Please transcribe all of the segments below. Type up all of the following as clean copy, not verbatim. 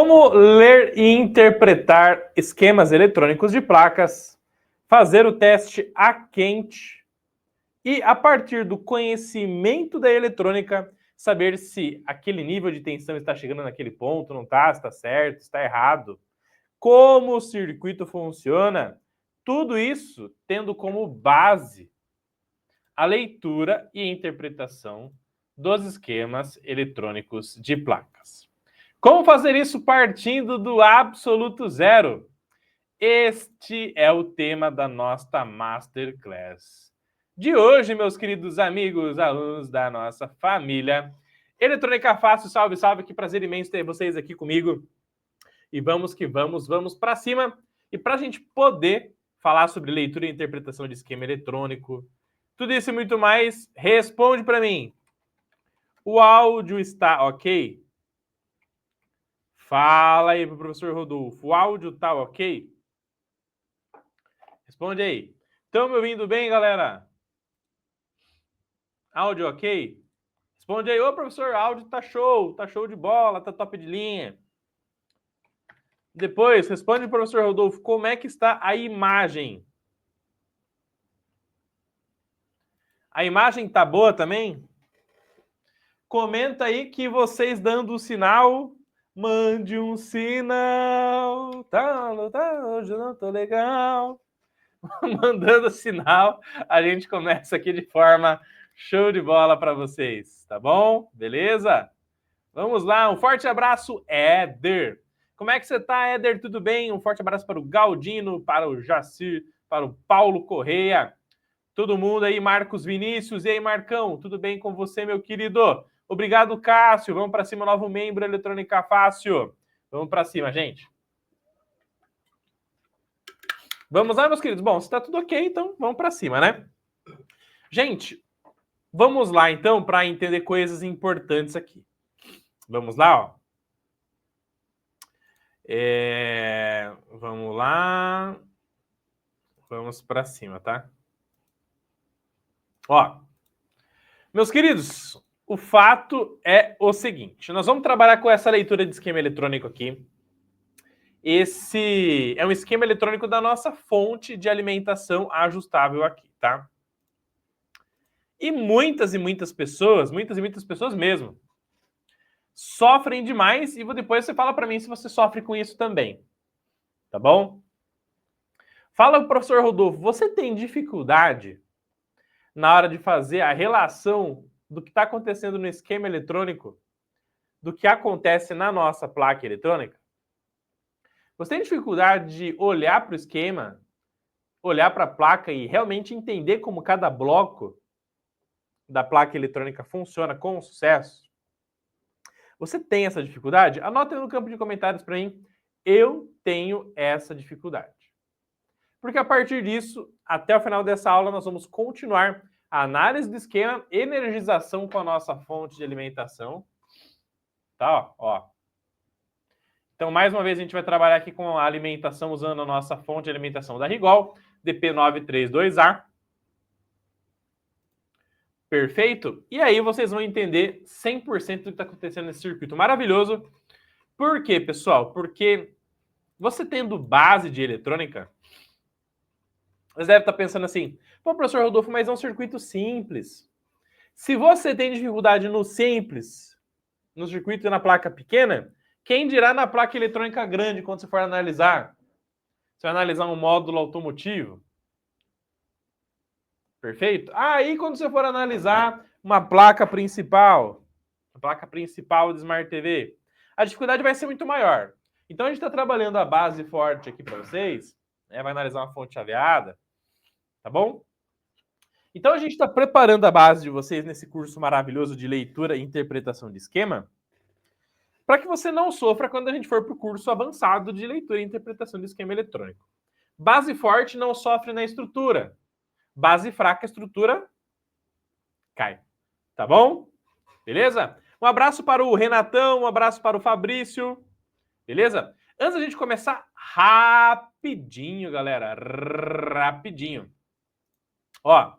Como ler e interpretar esquemas eletrônicos de placas, fazer o teste a quente e, a partir do conhecimento da eletrônica, saber se aquele nível de tensão está chegando naquele ponto, não está, se está certo, se está errado, como o circuito funciona, tudo isso tendo como base a leitura e interpretação dos esquemas eletrônicos de placas. Como fazer isso partindo do absoluto zero? Este é o tema da nossa Masterclass de hoje, meus queridos amigos, alunos da nossa família. Eletrônica Fácil, salve, salve, que prazer imenso ter vocês aqui comigo. E vamos que vamos para cima. E para a gente poder falar sobre leitura e interpretação de esquema eletrônico, tudo isso e muito mais, responde para mim. O áudio está ok? Fala aí pro professor Rodolfo. O áudio tá ok? Responde aí. Estão me ouvindo bem, galera? Áudio ok? Responde aí. Ô, professor, áudio tá show de bola, tá top de linha. Depois, responde pro professor Rodolfo, como é que está a imagem? A imagem tá boa também? Comenta aí que vocês dando o sinal, mande um sinal. Tá, hoje não tô legal. Mandando sinal, a gente começa aqui de forma show de bola para vocês, tá bom? Beleza? Vamos lá, um forte abraço, Éder. Como é que você tá, Éder? Tudo bem? Um forte abraço para o Galdino, para o Jacir, para o Paulo Correia. Todo mundo aí, Marcos Vinícius. E aí, Marcão, tudo bem com você, meu querido? Obrigado, Cássio. Vamos para cima, novo membro Eletrônica Fácil. Vamos para cima, gente. Vamos lá, meus queridos. Bom, se tá tudo ok, então vamos para cima, né? Gente, vamos lá, então, para entender coisas importantes aqui. Vamos lá, ó. Vamos lá. Vamos para cima, tá? Ó, meus queridos, o fato é o seguinte. Nós vamos trabalhar com essa leitura de esquema eletrônico aqui. Esse é um esquema eletrônico da nossa fonte de alimentação ajustável aqui, tá? E muitas pessoas mesmo, sofrem demais e depois você fala para mim se você sofre com isso também, tá bom? Fala, professor Rodolfo, você tem dificuldade na hora de fazer a relação do que está acontecendo no esquema eletrônico do que acontece na nossa placa eletrônica? Você tem dificuldade de olhar para o esquema, olhar para a placa e realmente entender como cada bloco da placa eletrônica funciona com sucesso? Você tem essa dificuldade? Anota aí no campo de comentários para mim. Eu tenho essa dificuldade. Porque a partir disso, até o final dessa aula, nós vamos continuar a análise do esquema, energização com a nossa fonte de alimentação. Tá, ó. Então, mais uma vez, a gente vai trabalhar aqui com a alimentação usando a nossa fonte de alimentação da Rigol, DP932A. Perfeito? E aí vocês vão entender 100% do que está acontecendo nesse circuito maravilhoso. Por quê, pessoal? Porque você tendo base de eletrônica, você deve estar pensando assim, pô, professor Rodolfo, mas é um circuito simples. Se você tem dificuldade no simples, no circuito e na placa pequena, quem dirá na placa eletrônica grande quando você for analisar? Você vai analisar um módulo automotivo. Perfeito? Aí, quando você for analisar uma placa principal, a placa principal de Smart TV, a dificuldade vai ser muito maior. Então, a gente está trabalhando a base forte aqui para vocês, né? Vai analisar uma fonte chaveada, tá bom? Então, a gente está preparando a base de vocês nesse curso maravilhoso de leitura e interpretação de esquema, para que você não sofra quando a gente for para o curso avançado de leitura e interpretação de esquema eletrônico. Base forte não sofre na estrutura. Base fraca, a estrutura cai. Tá bom? Beleza? Um abraço para o Renatão, um abraço para o Fabrício. Beleza? Antes da gente começar, rapidinho, galera. Rapidinho. Ó,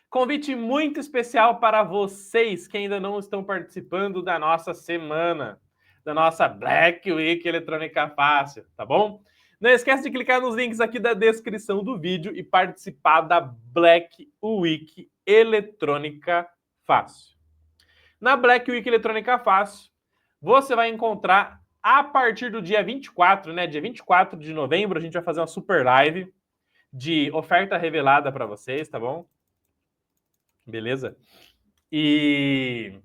convite muito especial para vocês que ainda não estão participando da nossa semana. da nossa Black Week Eletrônica Fácil, tá bom? Não esquece de clicar nos links aqui da descrição do vídeo e participar da Black Week Eletrônica Fácil. Na Black Week Eletrônica Fácil, você vai encontrar a partir do dia 24, né? Dia 24 de novembro, a gente vai fazer uma super live de oferta revelada para vocês, tá bom? Beleza? E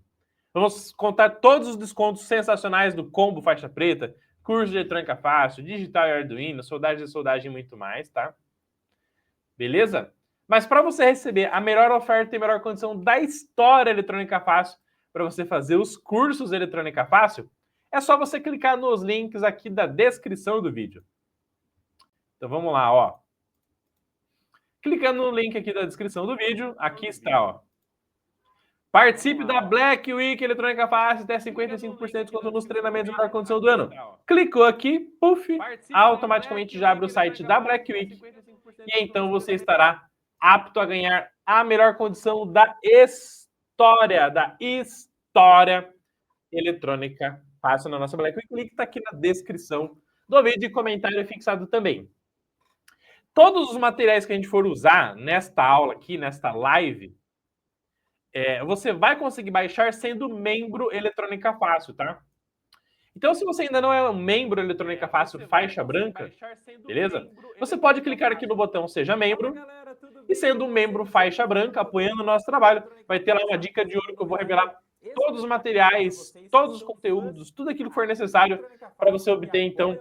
vamos contar todos os descontos sensacionais do combo faixa preta, curso de eletrônica fácil, digital e Arduino, soldagem e soldagem e muito mais, tá? Beleza? Mas para você receber a melhor oferta e melhor condição da história eletrônica fácil, para você fazer os cursos de eletrônica fácil, é só você clicar nos links aqui da descrição do vídeo. Então vamos lá, ó. Clicando no link aqui da descrição do vídeo, aqui está, ó. Participe da Black Week Eletrônica Fácil, até 55% de desconto nos treinamentos de melhor condição do ano. Clicou aqui, puff, automaticamente já abre o site da Black Week e então você estará apto a ganhar a melhor condição da história eletrônica fácil na nossa Black Week. O link está aqui na descrição do vídeo e comentário fixado também. Todos os materiais que a gente for usar nesta aula aqui, nesta live, você vai conseguir baixar sendo membro Eletrônica Fácil, tá? Então, se você ainda não é um membro Eletrônica Fácil faixa branca, beleza? Você pode clicar aqui no botão Seja Membro e sendo um membro faixa branca, apoiando o nosso trabalho, vai ter lá uma dica de ouro que eu vou revelar todos os materiais, todos os conteúdos, tudo aquilo que for necessário para você obter, então,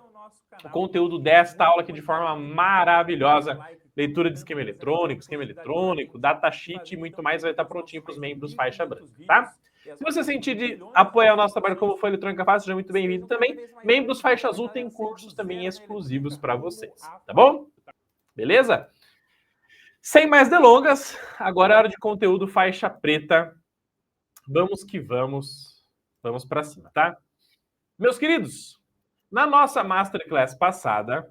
o conteúdo desta aula aqui de forma maravilhosa. Leitura de esquema eletrônico, datasheet e muito mais vai estar prontinho para os membros faixa branca, tá? Se você sentir de apoiar o nosso trabalho como foi Eletrônica Fácil, seja muito bem-vindo também. Membros faixa azul têm cursos também exclusivos para vocês, tá bom? Beleza? Sem mais delongas, agora é hora de conteúdo faixa preta. Vamos que vamos. Vamos para cima, tá? Meus queridos, na nossa Masterclass passada,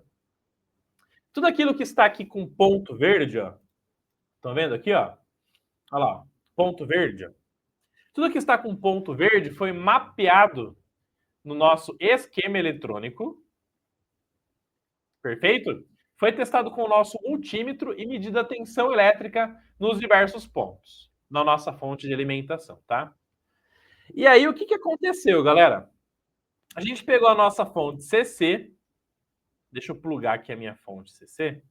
tudo aquilo que está aqui com ponto verde, ó. Estão vendo aqui, ó? Olha lá, ó, ponto verde, ó. Tudo que está com ponto verde foi mapeado no nosso esquema eletrônico. Perfeito? Foi testado com o nosso multímetro e medida a tensão elétrica nos diversos pontos na nossa fonte de alimentação, tá? E aí, o que aconteceu, galera? A gente pegou a nossa fonte CC. Deixa eu plugar aqui a minha fonte CC.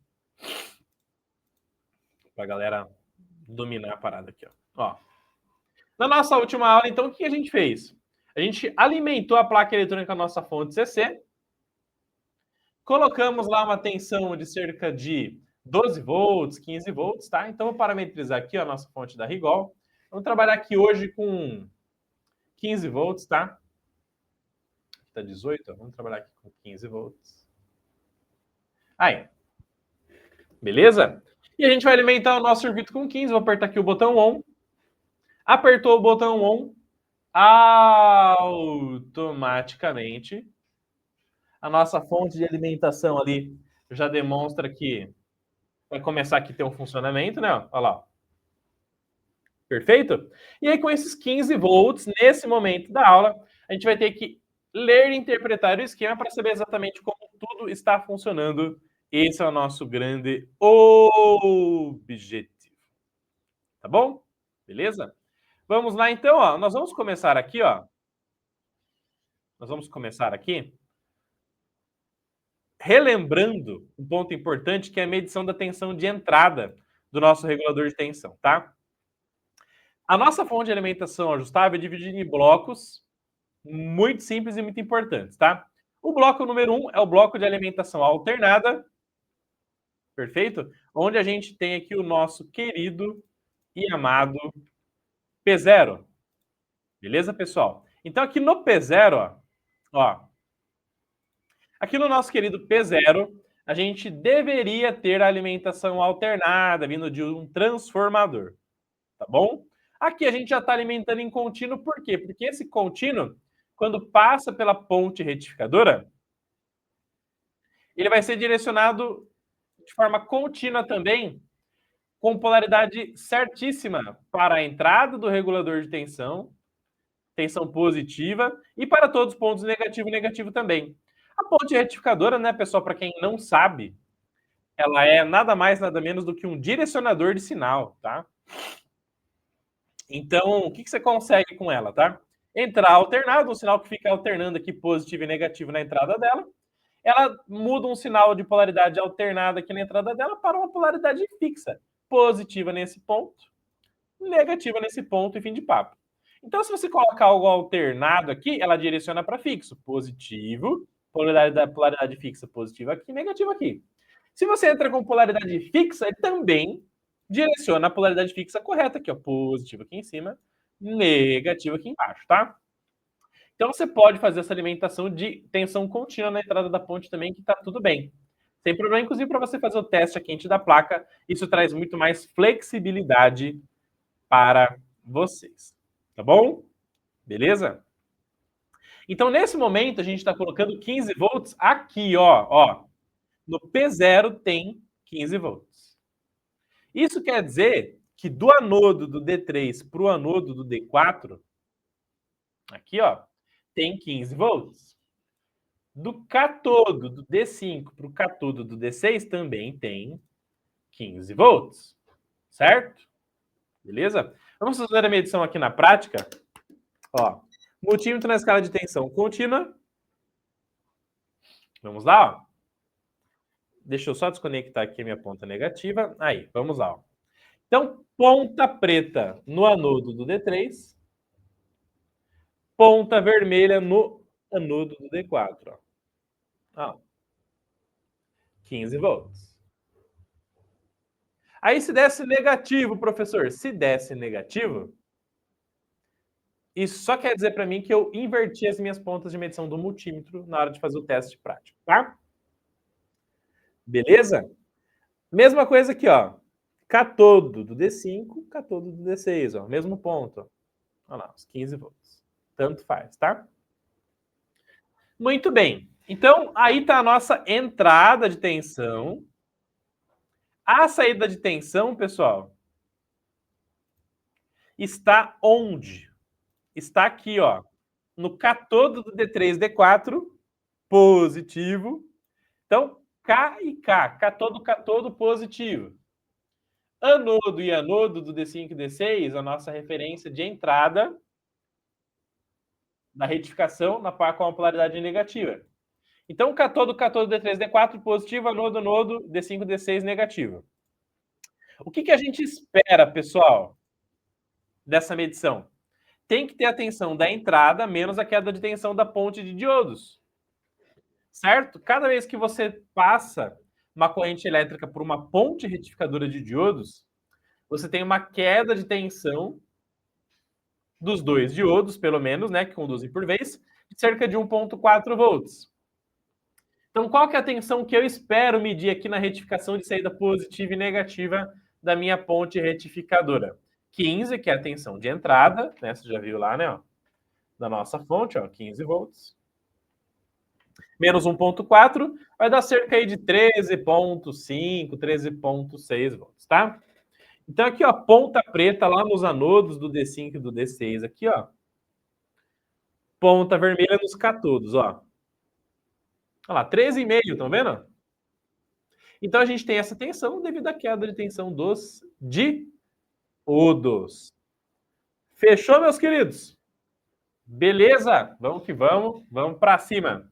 Pra galera dominar a parada aqui, ó. Na nossa última aula, então, o que a gente fez? A gente alimentou a placa eletrônica com a nossa fonte CC. Colocamos lá uma tensão de cerca de 12 volts, 15 volts, tá? Então, vou parametrizar aqui ó, a nossa fonte da Rigol. Vamos trabalhar aqui hoje com 15 volts, tá? Aqui tá 18, ó. Vamos trabalhar aqui com 15 volts. Aí. Beleza? E a gente vai alimentar o nosso circuito com 15. Vou apertar aqui o botão ON. Apertou o botão ON, automaticamente a nossa fonte de alimentação ali já demonstra que vai começar aqui a ter um funcionamento, né? Olha lá. Perfeito? E aí, com esses 15 volts, nesse momento da aula, a gente vai ter que ler e interpretar o esquema para saber exatamente como tudo está funcionando. Esse é o nosso grande objetivo. Tá bom? Beleza? Vamos lá, então, ó. Nós vamos começar aqui, ó. Nós vamos começar aqui relembrando um ponto importante que é a medição da tensão de entrada do nosso regulador de tensão, tá? A nossa fonte de alimentação ajustável é dividida em blocos muito simples e muito importantes, tá? O bloco número 1 é o bloco de alimentação alternada, perfeito? Onde a gente tem aqui o nosso querido e amado P0. Beleza, pessoal? Então, aqui no P0, ó, aqui no nosso querido P0, a gente deveria ter a alimentação alternada, vindo de um transformador, tá bom? Aqui a gente já está alimentando em contínuo, por quê? Porque esse contínuo, quando passa pela ponte retificadora, ele vai ser direcionado de forma contínua também, com polaridade certíssima para a entrada do regulador de tensão tensão positiva, e para todos os pontos negativo, negativo também. A ponte retificadora, né, pessoal, para quem não sabe, ela é nada mais, nada menos do que um direcionador de sinal, tá? Então, o que você consegue com ela, tá? Entrar alternado, um sinal que fica alternando aqui positivo e negativo na entrada dela. Ela muda um sinal de polaridade alternada aqui na entrada dela para uma polaridade fixa. Positiva nesse ponto, negativa nesse ponto e fim de papo. Então, se você colocar algo alternado aqui, ela direciona para fixo. Positivo, polaridade fixa positiva aqui, negativa aqui. Se você entra com polaridade fixa, ele também direciona a polaridade fixa correta aqui, ó. Positivo aqui em cima, negativo aqui embaixo, tá? Então você pode fazer essa alimentação de tensão contínua na entrada da ponte também, que tá tudo bem. Sem problema, inclusive, para você fazer o teste a quente da placa, isso traz muito mais flexibilidade para vocês. Tá bom? Beleza? Então, nesse momento, a gente está colocando 15 volts aqui, ó. No P0 tem 15 volts. Isso quer dizer que do anodo do D3 para o anodo do D4, aqui, ó, tem 15 volts. Do catodo do D5 para o catodo do D6 também tem 15 volts. Certo? Beleza? Vamos fazer a medição aqui na prática. Ó, multímetro na escala de tensão contínua. Vamos lá, ó. Deixa eu só desconectar aqui a minha ponta negativa. Aí, vamos lá, ó. Então, ponta preta no anodo do D3. Ponta vermelha no anodo do D4, ó. 15 volts. Aí, se desse negativo, professor, se desse negativo, isso só quer dizer para mim que eu inverti as minhas pontas de medição do multímetro na hora de fazer o teste prático, tá? Beleza? Mesma coisa aqui, ó. Catodo do D5, catodo do D6, ó. Mesmo ponto. Olha lá, os 15 volts. Tanto faz, tá? Muito bem. Então, aí tá a nossa entrada de tensão. A saída de tensão, pessoal, está onde? Está aqui, ó. No catodo do D3, D4, positivo. Então, K e K, catodo positivo. Anodo e anodo do D5 e D6, a nossa referência de entrada da retificação com a polaridade negativa. Então, catodo D3, D4 positivo, anodo, D5, D6 negativo. O que a gente espera, pessoal, dessa medição? Tem que ter a tensão da entrada menos a queda de tensão da ponte de diodos. Certo? Cada vez que você passa uma corrente elétrica por uma ponte retificadora de diodos, você tem uma queda de tensão dos dois diodos, pelo menos, né, que conduzem por vez, de cerca de 1,4 volts. Então, qual que é a tensão que eu espero medir aqui na retificação de saída positiva e negativa da minha ponte retificadora? 15, que é a tensão de entrada, né? Você já viu lá, né? Ó, da nossa fonte, ó, 15 volts. Menos 1,4 vai dar cerca aí de 13,5, 13,6 volts, tá? Então, aqui, ó, ponta preta lá nos anodos do D5 e do D6, aqui, ó. Ponta vermelha nos catodos, ó. Olha lá, 13,5, estão vendo? Então, a gente tem essa tensão devido à queda de tensão dos diodos. Fechou, meus queridos? Beleza? Vamos que vamos. Vamos para cima.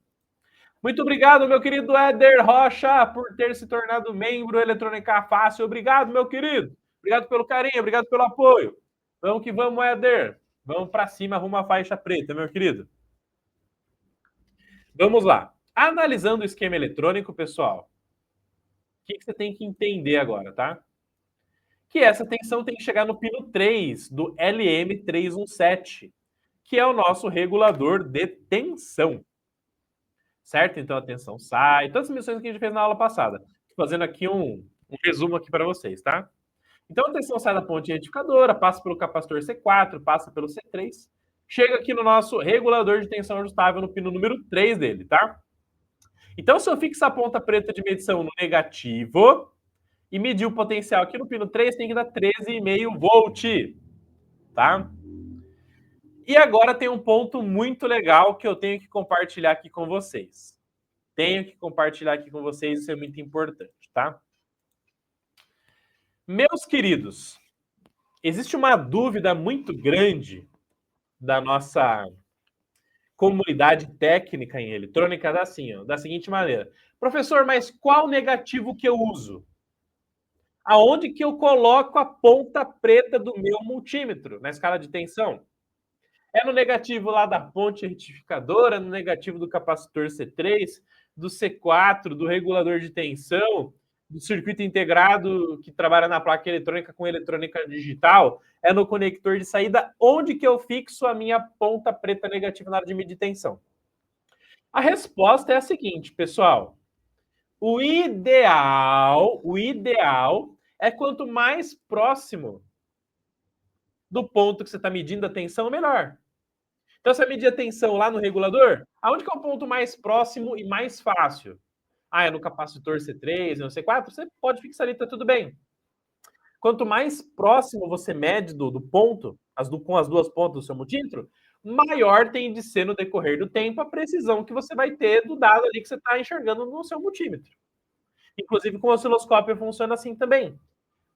Muito obrigado, meu querido Éder Rocha, por ter se tornado membro Eletrônica Fácil. Obrigado, meu querido. Obrigado pelo carinho, obrigado pelo apoio. Vamos que vamos, Éder. Vamos para cima, rumo à faixa preta, meu querido. Vamos lá. Analisando o esquema eletrônico, pessoal, o que você tem que entender agora, tá? Que essa tensão tem que chegar no pino 3 do LM317, que é o nosso regulador de tensão. Certo? Então a tensão sai. Todas as medições que a gente fez na aula passada. Estou fazendo aqui um resumo aqui para vocês, tá? Então a tensão sai da ponte retificadora, passa pelo capacitor C4, passa pelo C3, chega aqui no nosso regulador de tensão ajustável no pino número 3 dele, tá? Então, se eu fixar a ponta preta de medição no negativo e medir o potencial aqui no pino 3, tem que dar 13,5 volt, tá? E agora tem um ponto muito legal que eu tenho que compartilhar aqui com vocês. Tenho que compartilhar aqui com vocês, isso é muito importante, tá? Meus queridos, existe uma dúvida muito grande da nossa comunidade técnica em eletrônica da seguinte maneira: professor, mas qual negativo que eu uso? Aonde que eu coloco a ponta preta do meu multímetro na escala de tensão? É no negativo lá da ponte retificadora, no negativo do capacitor C3, do C4, do regulador de tensão, do circuito integrado que trabalha na placa eletrônica com eletrônica digital, é no conector de saída, onde que eu fixo a minha ponta preta negativa na hora de medir tensão? A resposta é a seguinte, pessoal. O ideal é quanto mais próximo do ponto que você está medindo a tensão, melhor. Então, você vai medir a tensão lá no regulador, aonde que é o ponto mais próximo e mais fácil? Ah, é no capacitor C3, no C4? Você pode fixar ali, tá tudo bem. Quanto mais próximo você mede do ponto, com as duas pontas do seu multímetro, maior tem de ser no decorrer do tempo a precisão que você vai ter do dado ali que você está enxergando no seu multímetro. Inclusive, com o osciloscópio funciona assim também.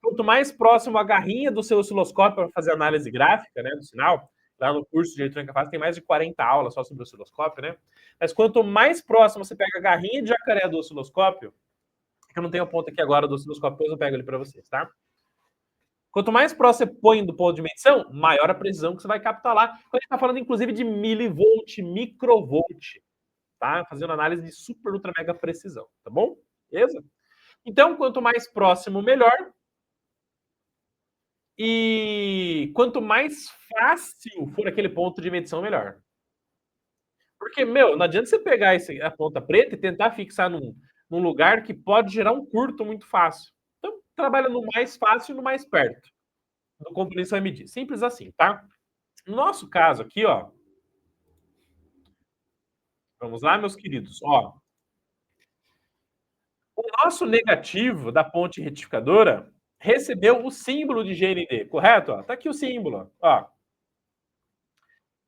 Quanto mais próximo a garrinha do seu osciloscópio para fazer análise gráfica, né, do sinal, lá no curso de eletrônica fácil tem mais de 40 aulas só sobre o osciloscópio, né? Mas quanto mais próximo você pega a garrinha de jacaré do osciloscópio, que eu não tenho a ponta aqui agora do osciloscópio, depois eu pego ele para vocês, tá? Quanto mais próximo você põe do ponto de medição, maior a precisão que você vai captar lá. Quando a gente está falando, inclusive, de milivolt, microvolt, tá? Fazendo análise de super, ultra, mega precisão, tá bom? Beleza? Então, quanto mais próximo, melhor. E quanto mais fácil for aquele ponto de medição, melhor. Porque, meu, não adianta você pegar a ponta preta e tentar fixar num lugar que pode gerar um curto muito fácil. Então, trabalha no mais fácil e no mais perto do componente que você vai medir. Simples assim, tá? No nosso caso aqui, ó. Vamos lá, meus queridos. Ó, o nosso negativo da ponte retificadora recebeu o símbolo de GND, correto? Ó, tá aqui o símbolo. Ó.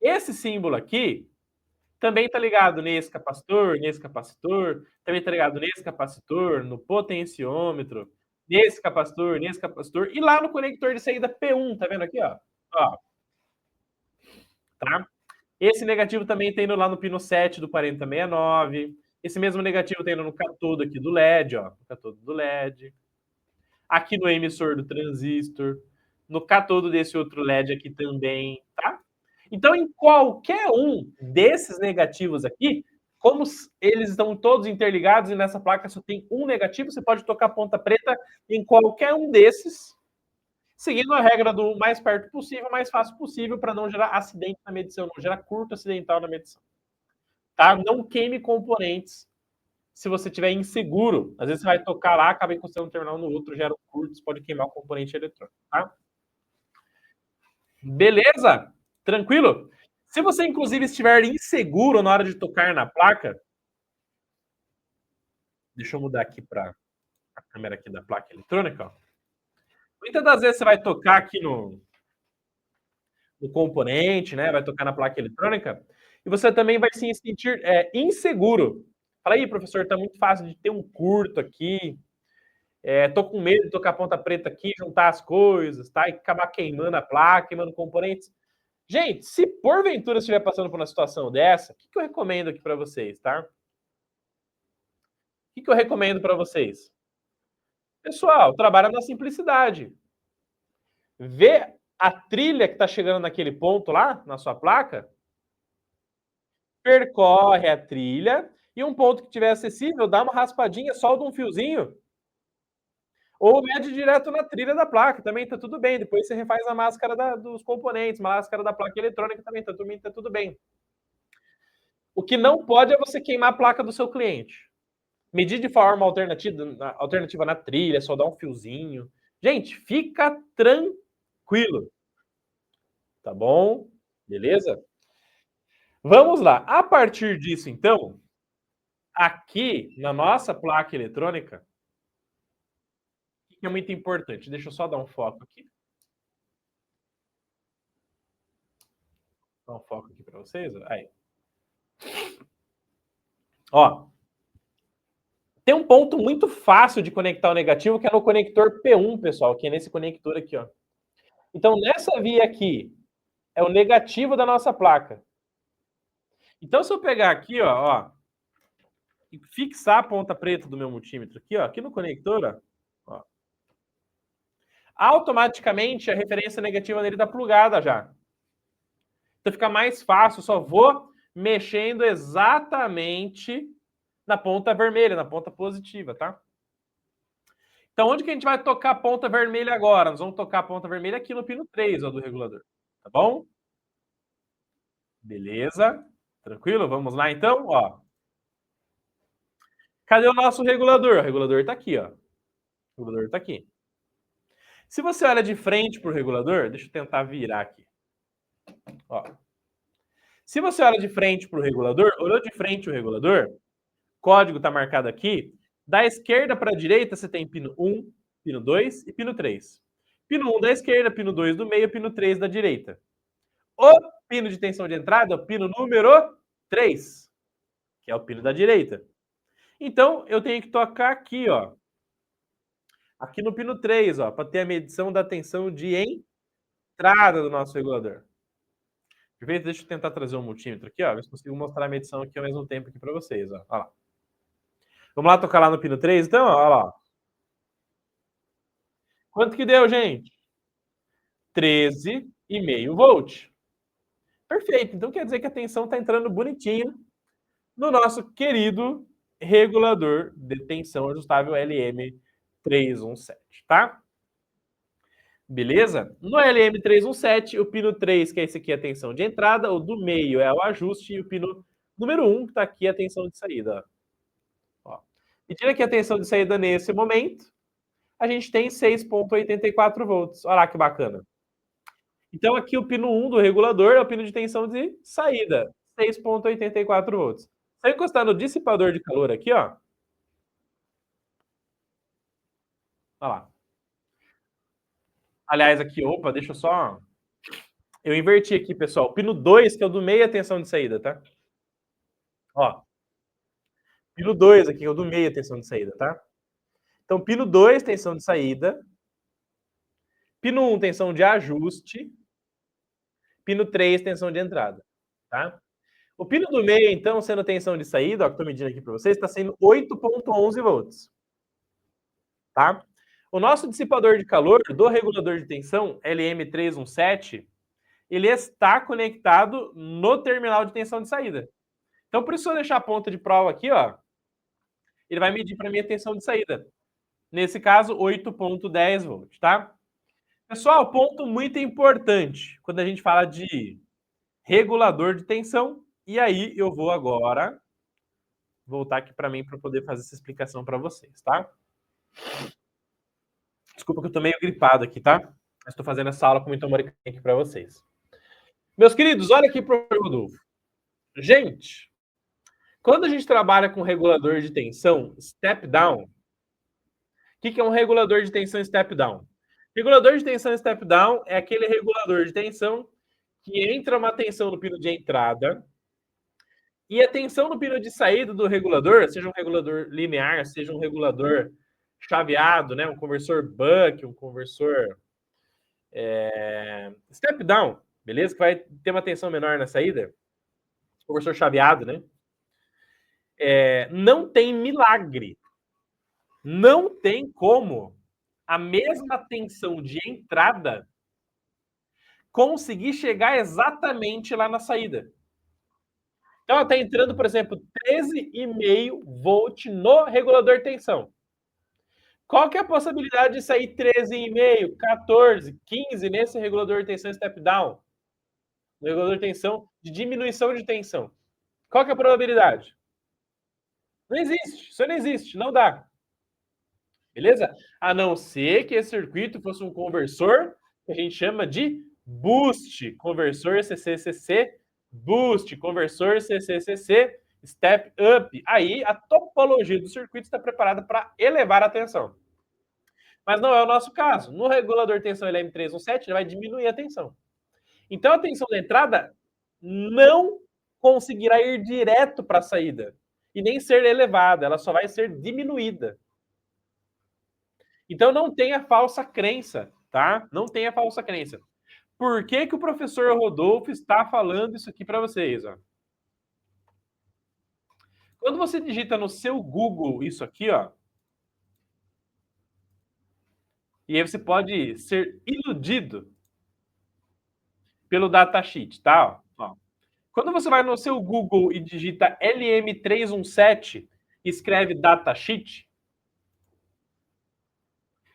Esse símbolo aqui também está ligado nesse capacitor, também está ligado nesse capacitor, no potenciômetro, nesse capacitor, e lá no conector de saída P1, tá vendo aqui, ó? Ó, tá? Esse negativo também tem lá no pino 7 do 4069. Esse mesmo negativo tem no catodo aqui do LED, ó. No catodo do LED. Aqui no emissor do transistor. No catodo desse outro LED aqui também, tá? Então, em qualquer um desses negativos aqui, como eles estão todos interligados e nessa placa só tem um negativo, você pode tocar ponta preta em qualquer um desses, seguindo a regra do mais perto possível, mais fácil possível, para não gerar acidente na medição, não gerar curto acidental na medição. Tá? Não queime componentes se você estiver inseguro. Às vezes você vai tocar lá, acaba encostando um terminal no outro, gera um curto, você pode queimar o componente eletrônico. Tá? Beleza? Tranquilo? Se você, inclusive, estiver inseguro na hora de tocar na placa, deixa eu mudar aqui para a câmera aqui da placa eletrônica. Ó. Muitas das vezes você vai tocar aqui no componente, né? Vai tocar na placa eletrônica, e você também vai se sentir inseguro. Fala aí, professor, tá muito fácil de ter um curto aqui. Tô com medo de tocar a ponta preta aqui, juntar as coisas, tá? E acabar queimando a placa, queimando componentes. Gente, se porventura estiver passando por uma situação dessa, o que eu recomendo aqui para vocês, tá? O que eu recomendo para vocês? Pessoal, trabalha na simplicidade. Vê a trilha que está chegando naquele ponto lá, na sua placa, percorre a trilha e um ponto que tiver acessível, dá uma raspadinha, solta um fiozinho, ou mede direto na trilha da placa, também está tudo bem. Depois você refaz a máscara dos componentes, máscara da placa eletrônica também tá tudo bem. O que não pode é você queimar a placa do seu cliente. Medir de forma alternativa na trilha, só dar um fiozinho. Gente, fica tranquilo. Tá bom? Beleza? Vamos lá. A partir disso, então, aqui na nossa placa eletrônica, o que é muito importante? Deixa eu só dar um foco aqui. Dá um foco aqui para vocês. Aí. Ó, tem um ponto muito fácil de conectar o negativo, que é no conector P1, pessoal, que é nesse conector aqui, ó. Então, nessa via aqui, é o negativo da nossa placa. Então, se eu pegar aqui, ó, e fixar a ponta preta do meu multímetro aqui, ó, aqui no conector, ó, automaticamente a referência negativa nele está plugada já. Então fica mais fácil, só vou mexendo exatamente na ponta vermelha, na ponta positiva, tá? Então onde que a gente vai tocar a ponta vermelha agora? Nós vamos tocar a ponta vermelha aqui no pino 3, ó, do regulador, tá bom? Beleza? Tranquilo? Vamos lá então, ó. Cadê o nosso regulador? O regulador tá aqui, ó. O regulador tá aqui. Se você olha de frente pro regulador, deixa eu tentar virar aqui. Ó. Se você olha de frente pro regulador, olhou de frente o regulador, código está marcado aqui. Da esquerda para a direita, você tem pino 1, pino 2 e pino 3. Pino 1 da esquerda, pino 2 do meio, pino 3 da direita. O pino de tensão de entrada é o pino número 3, que é o pino da direita. Então, eu tenho que tocar aqui, ó. Aqui no pino 3, ó, para ter a medição da tensão de entrada do nosso regulador. Perfeito? Deixa eu tentar trazer um multímetro aqui, ó. Ver se consigo mostrar a medição aqui ao mesmo tempo aqui para vocês, ó. Olha lá. Vamos lá tocar lá no pino 3, então? Olha lá. Quanto que deu, gente? 13,5 volt. Perfeito. Então quer dizer que a tensão está entrando bonitinho no nosso querido regulador de tensão ajustável LM317, tá? Beleza? No LM317, o pino 3, que é esse aqui, é a tensão de entrada, o do meio é o ajuste, e o pino número 1, que está aqui, é a tensão de saída. Ó. Medindo aqui a tensão de saída nesse momento, a gente tem 6,84 volts. Olha lá que bacana. Então, aqui o pino 1 do regulador é o pino de tensão de saída, 6,84 volts. Se eu encostar no dissipador de calor aqui, ó. Olha lá. Aliás, aqui, opa, deixa eu só... Eu inverti aqui, pessoal. O pino 2, que é o do meio, é a tensão de saída, tá? Ó. Pino 2 aqui, que é o do meio, a tensão de saída, tá? Então, pino 2, tensão de saída. Pino 1, tensão de ajuste. Pino 3, tensão de entrada, tá? O pino do meio, então, sendo tensão de saída, ó, que eu estou medindo aqui para vocês, está sendo 8,11 volts. Tá? O nosso dissipador de calor do regulador de tensão LM317, ele está conectado no terminal de tensão de saída. Então, por isso, se eu deixar a ponta de prova aqui, ó, ele vai medir para mim a tensão de saída. Nesse caso, 8,10 volts, tá? Pessoal, ponto muito importante quando a gente fala de regulador de tensão. E aí, eu vou agora voltar aqui para mim para poder fazer essa explicação para vocês, tá? Desculpa que eu tô meio gripado aqui, tá? Mas estou fazendo essa aula com muito amor aqui para vocês. Meus queridos, olha aqui para o Rodolfo. Gente, quando a gente trabalha com regulador de tensão step down, o que é um regulador de tensão step down? Regulador de tensão step down é aquele regulador de tensão que entra uma tensão no pino de entrada e a tensão no pino de saída do regulador, seja um regulador linear, seja um regulador chaveado, né, um conversor buck, um conversor step down, beleza? Que vai ter uma tensão menor na saída, conversor chaveado, né? Não tem milagre. Não tem como a mesma tensão de entrada conseguir chegar exatamente lá na saída. Então, ela está entrando, por exemplo, 13,5 volt no regulador de tensão. Qual que é a possibilidade de sair 13,5, 14, 15 nesse regulador de tensão step down? No regulador de tensão, de diminuição de tensão. Qual que é a probabilidade? Não existe. Isso não existe. Não dá. Beleza? A não ser que esse circuito fosse um conversor que a gente chama de boost. Conversor CCCC boost. Conversor CCCC step up. Aí a topologia do circuito está preparada para elevar a tensão. Mas não é o nosso caso. No regulador de tensão LM317, ele vai diminuir a tensão. Então a tensão da entrada não conseguirá ir direto para a saída e nem ser elevada, ela só vai ser diminuída. Então não tenha falsa crença, tá? Não tenha falsa crença. Por que que o professor Rodolfo está falando isso aqui para vocês, ó? Quando você digita no seu Google isso aqui, ó, e aí você pode ser iludido pelo datasheet, tá? Ó, quando você vai no seu Google e digita LM317 e escreve datasheet,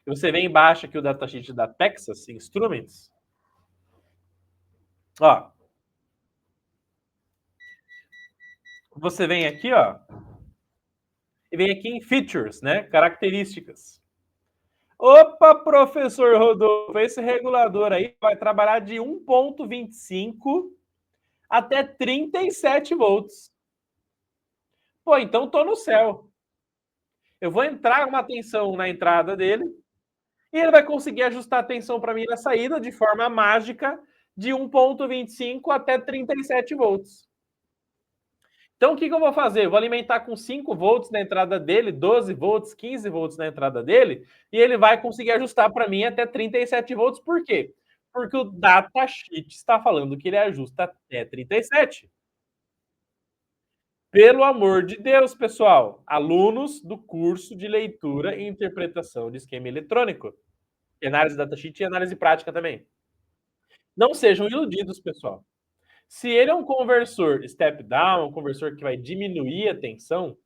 e você vem embaixo aqui o datasheet da Texas Instruments, ó, você vem aqui, ó, e vem aqui em Features, né? Características. Opa, professor Rodolfo, esse regulador aí vai trabalhar de 1.25 até 37 volts. Pô, então tô no céu. Eu vou entrar uma tensão na entrada dele e ele vai conseguir ajustar a tensão para mim na saída de forma mágica de 1.25 até 37 volts. Então, o que eu vou fazer? Eu vou alimentar com 5 volts na entrada dele, 12 volts, 15 volts na entrada dele, e ele vai conseguir ajustar para mim até 37 volts. Por quê? Porque o datasheet está falando que ele ajusta até 37. Pelo amor de Deus, pessoal, alunos do curso de leitura e interpretação de esquema eletrônico, análise datasheet e análise prática também. Não sejam iludidos, pessoal. Se ele é um conversor step down, um conversor que vai diminuir a tensão,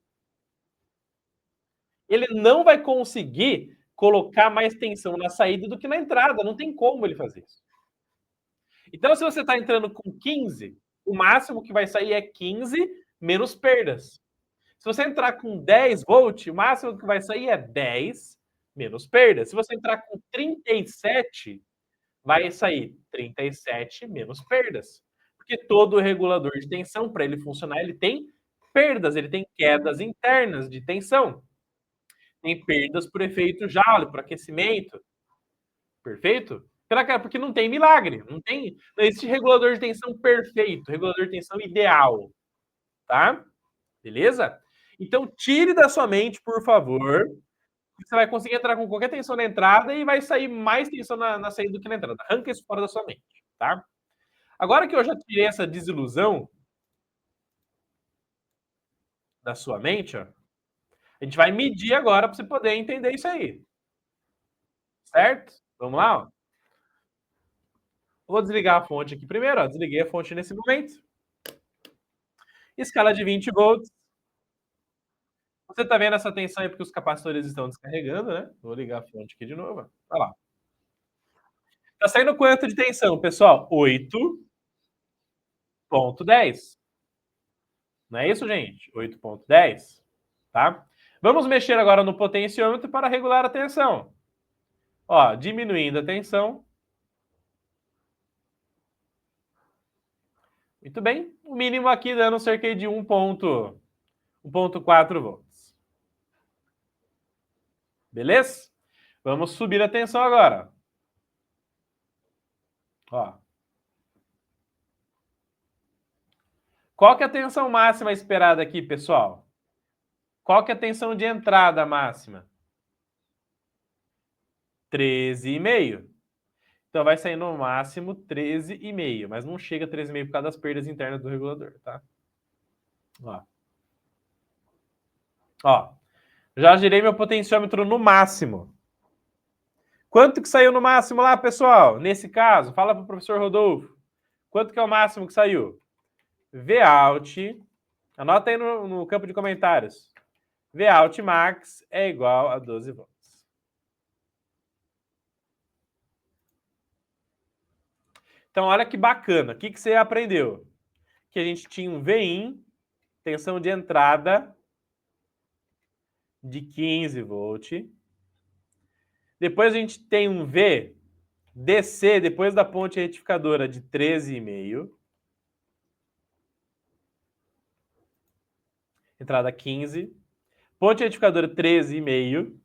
ele não vai conseguir colocar mais tensão na saída do que na entrada. Não tem como ele fazer isso. Então, se você está entrando com 15, o máximo que vai sair é 15 menos perdas. Se você entrar com 10 volts, o máximo que vai sair é 10 menos perdas. Se você entrar com 37, vai sair 37 menos perdas. Porque todo regulador de tensão, para ele funcionar, ele tem perdas, ele tem quedas internas de tensão. Tem perdas por efeito Joule, por aquecimento. Perfeito? Porque não tem milagre, não existe regulador de tensão perfeito, regulador de tensão ideal, tá? Beleza? Então tire da sua mente, por favor, que você vai conseguir entrar com qualquer tensão na entrada e vai sair mais tensão na saída do que na entrada. Arranca isso fora da sua mente, tá? Agora que eu já tirei essa desilusão da sua mente, ó, a gente vai medir agora para você poder entender isso aí. Certo? Vamos lá, ó. Vou desligar a fonte aqui primeiro, ó. Desliguei a fonte nesse momento. Escala de 20 volts. Você está vendo essa tensão aí porque os capacitores estão descarregando, né? Vou ligar a fonte aqui de novo. Olha lá. Tá saindo quanto de tensão, pessoal? 8.10. Não é isso, gente? 8.10, tá? Vamos mexer agora no potenciômetro para regular a tensão. Ó, diminuindo a tensão. Muito bem. O mínimo aqui dando cerca de 1.4 volts. Beleza? Vamos subir a tensão agora. Ó. Qual que é a tensão máxima esperada aqui, pessoal? Qual que é a tensão de entrada máxima? 13,5. Então vai sair no máximo 13,5, mas não chega a 13,5 por causa das perdas internas do regulador, tá? Ó. Ó. Já girei meu potenciômetro no máximo. Quanto que saiu no máximo lá, pessoal? Nesse caso, fala para o professor Rodolfo. Quanto que é o máximo que saiu? Vout, anota aí no campo de comentários. Vout max é igual a 12 volts. Então, olha que bacana. O que você aprendeu? Que a gente tinha um Vin, tensão de entrada de 15 volts. Depois a gente tem um V DC, depois da ponte retificadora, de 13,5. Entrada 15. Ponte retificadora 13,5.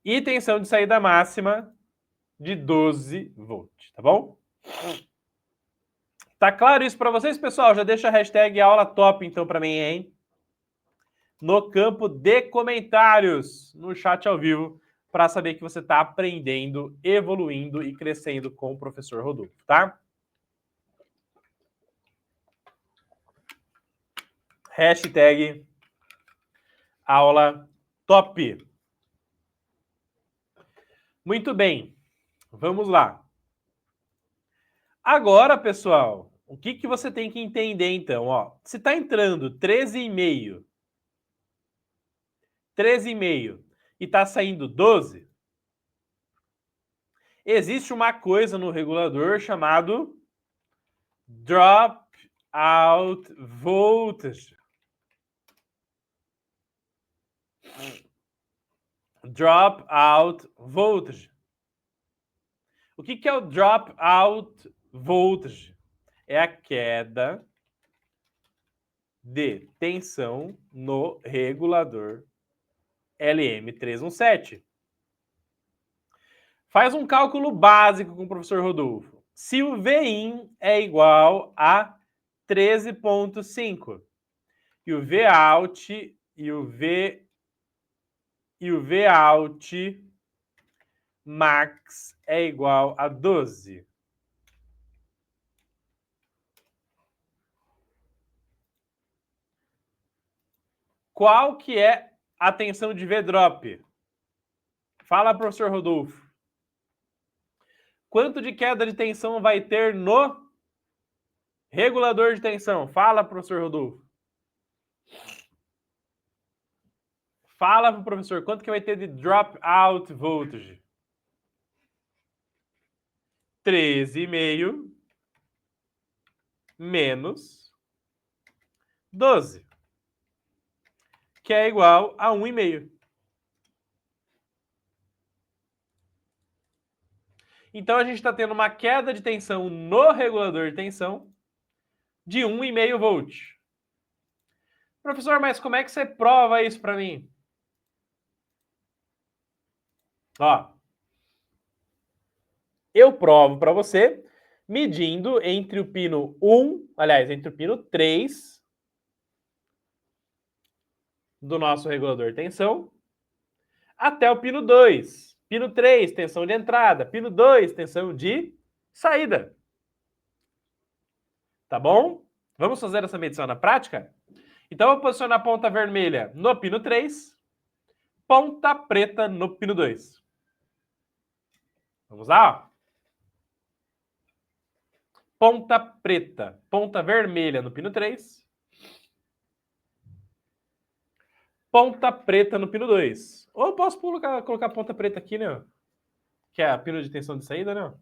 E tensão de saída máxima de 12 volts, tá bom? Tá claro isso para vocês, pessoal? Já deixa a hashtag aula top, então, para mim, hein? No campo de comentários, no chat ao vivo, para saber que você está aprendendo, evoluindo e crescendo com o professor Rodolfo, tá? Hashtag aula top. Muito bem, vamos lá. Agora, pessoal, o que você tem que entender, então? Ó, se está entrando 13,5 e está saindo 12, existe uma coisa no regulador chamado Dropout Voltage. Dropout Voltage. O que é o Dropout Voltage? É a queda de tensão no regulador LM317. Faz um cálculo básico com o professor Rodolfo. Se o Vin é igual a 13,5 e o Vout e o Vout max é igual a 12. Qual que é a tensão de V-drop? Fala, professor Rodolfo. Quanto de queda de tensão vai ter no regulador de tensão? Fala, professor Rodolfo. Fala pro professor, quanto que vai ter de dropout voltage? 13,5 menos 12, que é igual a 1,5. Então a gente está tendo uma queda de tensão no regulador de tensão de 1,5 volt. Professor, mas como é que você prova isso para mim? Ó, eu provo para você medindo entre o pino 1, aliás, entre o pino 3 do nosso regulador de tensão até o pino 2. Pino 3, tensão de entrada. Pino 2, tensão de saída. Tá bom? Vamos fazer essa medição na prática? Então, eu vou posicionar a ponta vermelha no pino 3, ponta preta no pino 2. Vamos lá? Ponta preta, ponta vermelha no pino 3, ponta preta no pino 2. Ou eu posso colocar ponta preta aqui, né? Que é a pino de tensão de saída, né?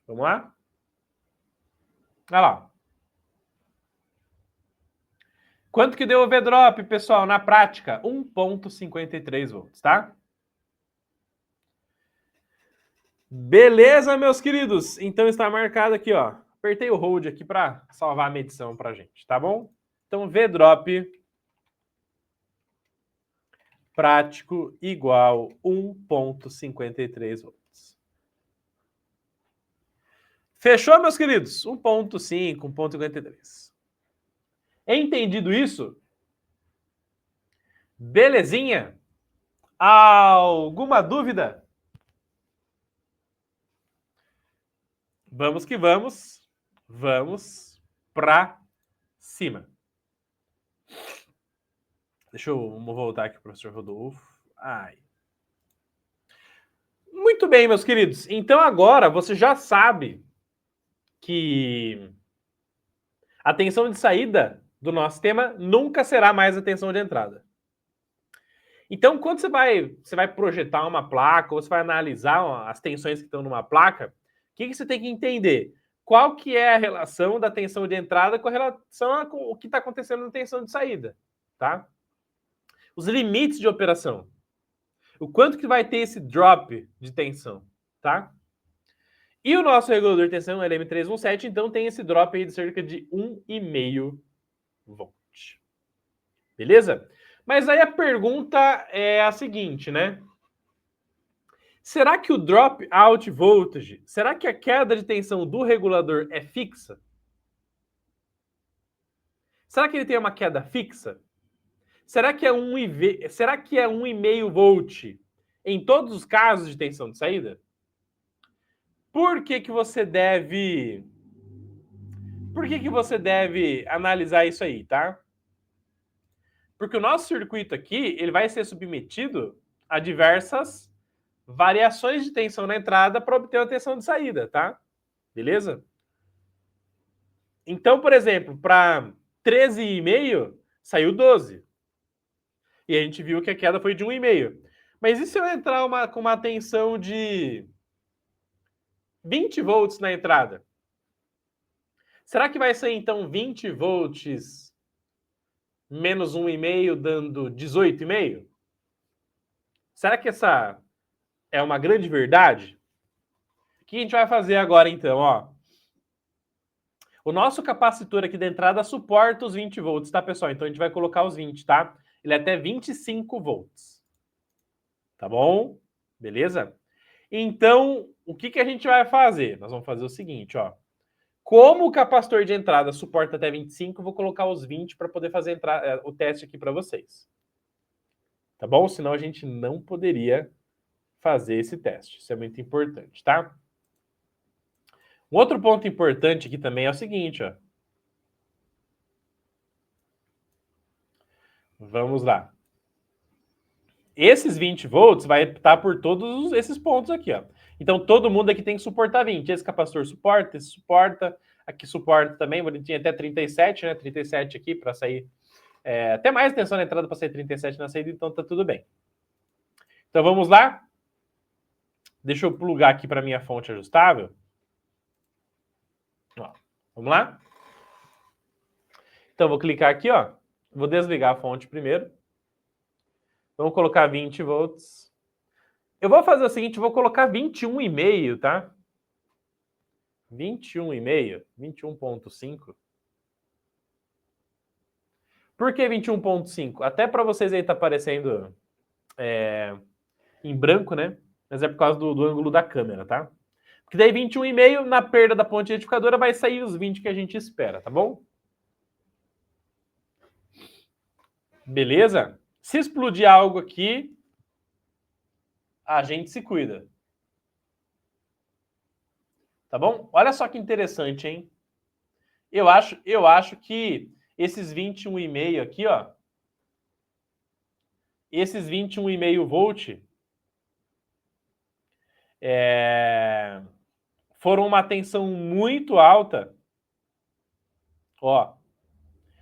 Vamos lá? Olha lá. Quanto que deu o V-drop, pessoal, na prática? 1,53 volts, tá? Beleza, meus queridos? Então está marcado aqui, ó. Apertei o hold aqui para salvar a medição pra gente, tá bom? Então, V-drop prático igual 1,53 volts. Fechou, meus queridos? 1,5, 1,53. Entendido isso? Belezinha? Alguma dúvida? Vamos que vamos. Vamos pra cima. Deixa eu voltar aqui, professor Rodolfo. Ai. Muito bem, meus queridos. Então agora você já sabe que a tensão de saída do nosso tema nunca será mais a tensão de entrada. Então, quando você vai projetar uma placa ou você vai analisar as tensões que estão numa placa, o que você tem que entender? Qual que é a relação da tensão de entrada com relação ao que está acontecendo na tensão de saída, tá? Os limites de operação. O quanto que vai ter esse drop de tensão, tá? E o nosso regulador de tensão LM317, então, tem esse drop aí de cerca de 1,5 volt. Beleza? Mas aí a pergunta é a seguinte, né? Será que o dropout voltage, será que a queda de tensão do regulador é fixa? Será que ele tem uma queda fixa? Será que é 1,5 volt em todos os casos de tensão de saída? Por que você deve analisar isso aí, tá? Porque o nosso circuito aqui, ele vai ser submetido a diversas variações de tensão na entrada para obter uma tensão de saída, tá? Beleza? Então, por exemplo, para 13,5 saiu 12. E a gente viu que a queda foi de 1,5. Mas e se eu entrar com uma tensão de 20 volts na entrada? Será que vai ser então 20 volts menos 1,5 dando 18,5? Será que essa é uma grande verdade? O que a gente vai fazer agora então, ó? O nosso capacitor aqui da entrada suporta os 20 volts, tá, pessoal? Então a gente vai colocar os 20, tá? Ele é até 25 volts. Tá bom? Beleza? Então, o que a gente vai fazer? Nós vamos fazer o seguinte, ó. Como o capacitor de entrada suporta até 25, eu vou colocar os 20 para poder fazer o teste aqui para vocês. Tá bom? Senão a gente não poderia fazer esse teste. Isso é muito importante, tá? Um outro ponto importante aqui também é o seguinte, ó. Vamos lá. Esses 20 volts vai estar por todos esses pontos aqui, ó. Então, todo mundo aqui tem que suportar 20. Esse capacitor suporta, esse suporta, aqui suporta também, bonitinho, até 37, né? 37 aqui para sair. Até mais tensão na entrada para sair 37 na saída, então tá tudo bem. Então, vamos lá. Deixa eu plugar aqui para minha fonte ajustável. Ó, vamos lá? Então, vou clicar aqui, ó. Vou desligar a fonte primeiro. Vamos colocar 20 volts. Eu vou fazer o seguinte, vou colocar 21,5, tá? 21,5, 21,5. Por que 21,5? Até para vocês aí tá aparecendo em branco, né? Mas é por causa do ângulo da câmera, tá? Porque daí 21,5, na perda da ponte retificadora, vai sair os 20 que a gente espera, tá bom? Beleza? Se explodir algo aqui, a gente se cuida. Tá bom? Olha só que interessante, hein? Eu acho que esses 21,5 aqui, ó, esses 21,5 volt foram uma tensão muito alta. Ó,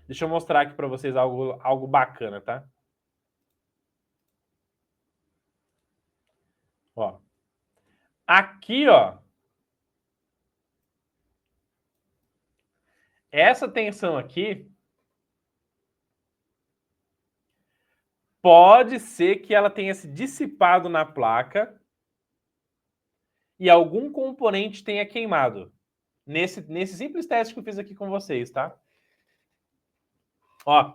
deixa eu mostrar aqui para vocês algo bacana, tá? Ó, aqui, ó, essa tensão aqui pode ser que ela tenha se dissipado na placa e algum componente tenha queimado. Nesse simples teste que eu fiz aqui com vocês, tá? Ó,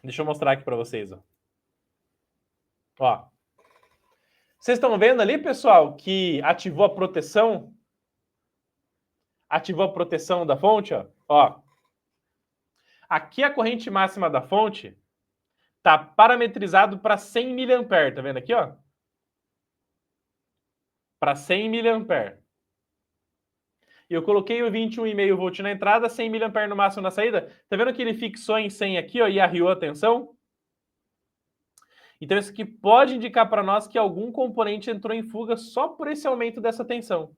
deixa eu mostrar aqui para vocês, ó. Ó, vocês estão vendo ali, pessoal, que ativou a proteção? Ativou a proteção da fonte, ó. Ó, aqui a corrente máxima da fonte tá parametrizado para 100 mA, tá vendo aqui, ó? Para 100 mA. E eu coloquei o 21,5 volt na entrada, 100 mA no máximo na saída. Tá vendo que ele fixou em 100 aqui, ó, e arriou a tensão? Então isso aqui pode indicar para nós que algum componente entrou em fuga só por esse aumento dessa tensão.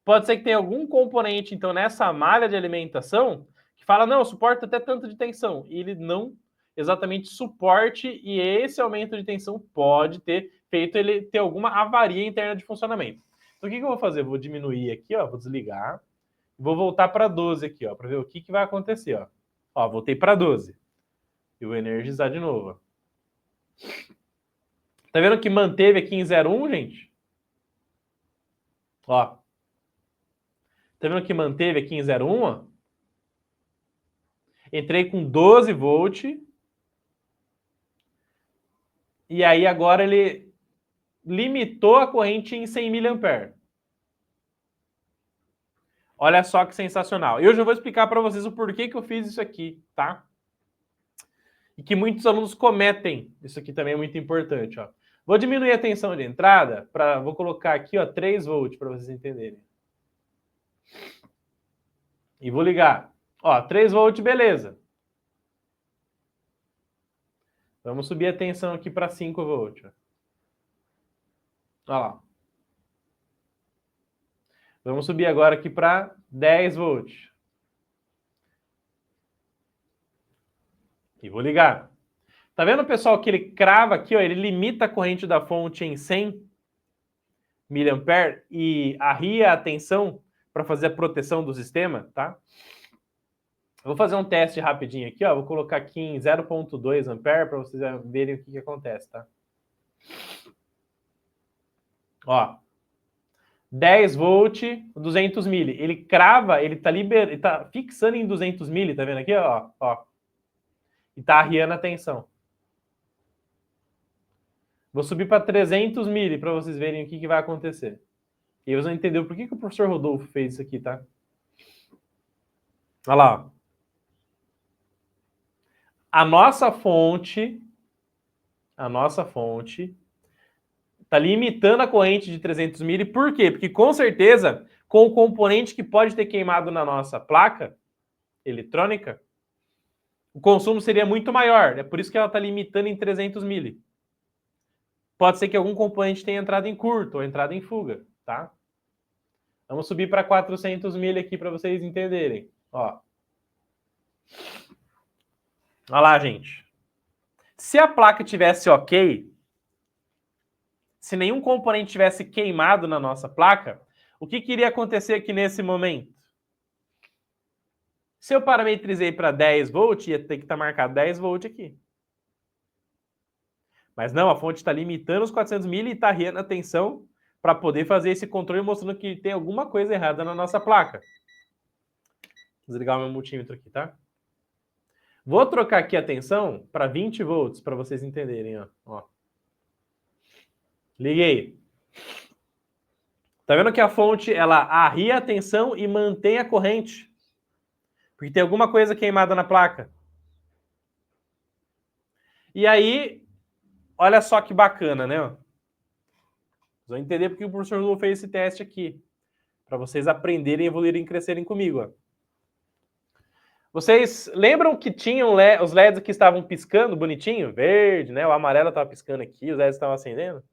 Pode ser que tenha algum componente, então, nessa malha de alimentação que fala, não, suporta até tanto de tensão. E ele não exatamente suporte, e esse aumento de tensão pode ter feito ele ter alguma avaria interna de funcionamento. Então, o que eu vou fazer? Eu vou diminuir aqui, ó, vou desligar. Vou voltar para 12 aqui, ó, para ver o que vai acontecer, ó. Ó, voltei para 12. E vou energizar de novo. Tá vendo que manteve aqui em 0,1, gente? Ó. Tá vendo que manteve aqui em 0,1, ó? Entrei com 12 volt. E aí agora ele limitou a corrente em 100 mA. Olha só que sensacional. Eu já vou explicar para vocês o porquê que eu fiz isso aqui, tá? E que muitos alunos cometem. Isso aqui também é muito importante, ó. Vou diminuir a tensão de entrada, vou colocar aqui, ó, 3 volts para vocês entenderem. E vou ligar. Ó, 3 volts, beleza. Vamos subir a tensão aqui para 5 volts. Ó lá. Vamos subir agora aqui para 10 volts. E vou ligar. Tá vendo, pessoal, que ele crava aqui, ó, ele limita a corrente da fonte em 100 mA e arria a tensão para fazer a proteção do sistema, tá? Eu vou fazer um teste rapidinho aqui, ó. Vou colocar aqui em 0,2 ampere para vocês verem o que acontece, tá? Ó. 10 volt, 200 mili. Ele crava, ele tá fixando em 200 mili, tá vendo aqui, ó, ó. E tá arriando a tensão. Vou subir para 300 mili para vocês verem o que vai acontecer. E vocês vão entender por que o professor Rodolfo fez isso aqui, tá? Olha lá, ó. A nossa fonte está limitando a corrente de 300 mili. Por quê? Porque com certeza, com o componente que pode ter queimado na nossa placa eletrônica, o consumo seria muito maior. É por isso que ela está limitando em 300 mili. Pode ser que algum componente tenha entrado em curto ou entrado em fuga, tá? Vamos subir para 400 mili aqui para vocês entenderem. Ó. Olha lá, gente. Se a placa tivesse ok, se nenhum componente tivesse queimado na nossa placa, o que iria acontecer aqui nesse momento? Se eu parametrizei para 10 volts, ia ter que estar marcado 10 volts aqui. Mas não, a fonte está limitando os 400 mili e está arriando a tensão para poder fazer esse controle, mostrando que tem alguma coisa errada na nossa placa. Vou desligar o meu multímetro aqui, tá? Vou trocar aqui a tensão para 20 volts, para vocês entenderem, ó. Liguei. Tá vendo que a fonte, ela arria a tensão e mantém a corrente? Porque tem alguma coisa queimada na placa. E aí, olha só que bacana, né? Vocês vão entender porque o professor Lu fez esse teste aqui. Para vocês aprenderem, evoluírem e crescerem comigo, ó. Vocês lembram que tinham os LEDs que estavam piscando bonitinho? Verde, né? O amarelo estava piscando aqui, os LEDs estavam acendendo.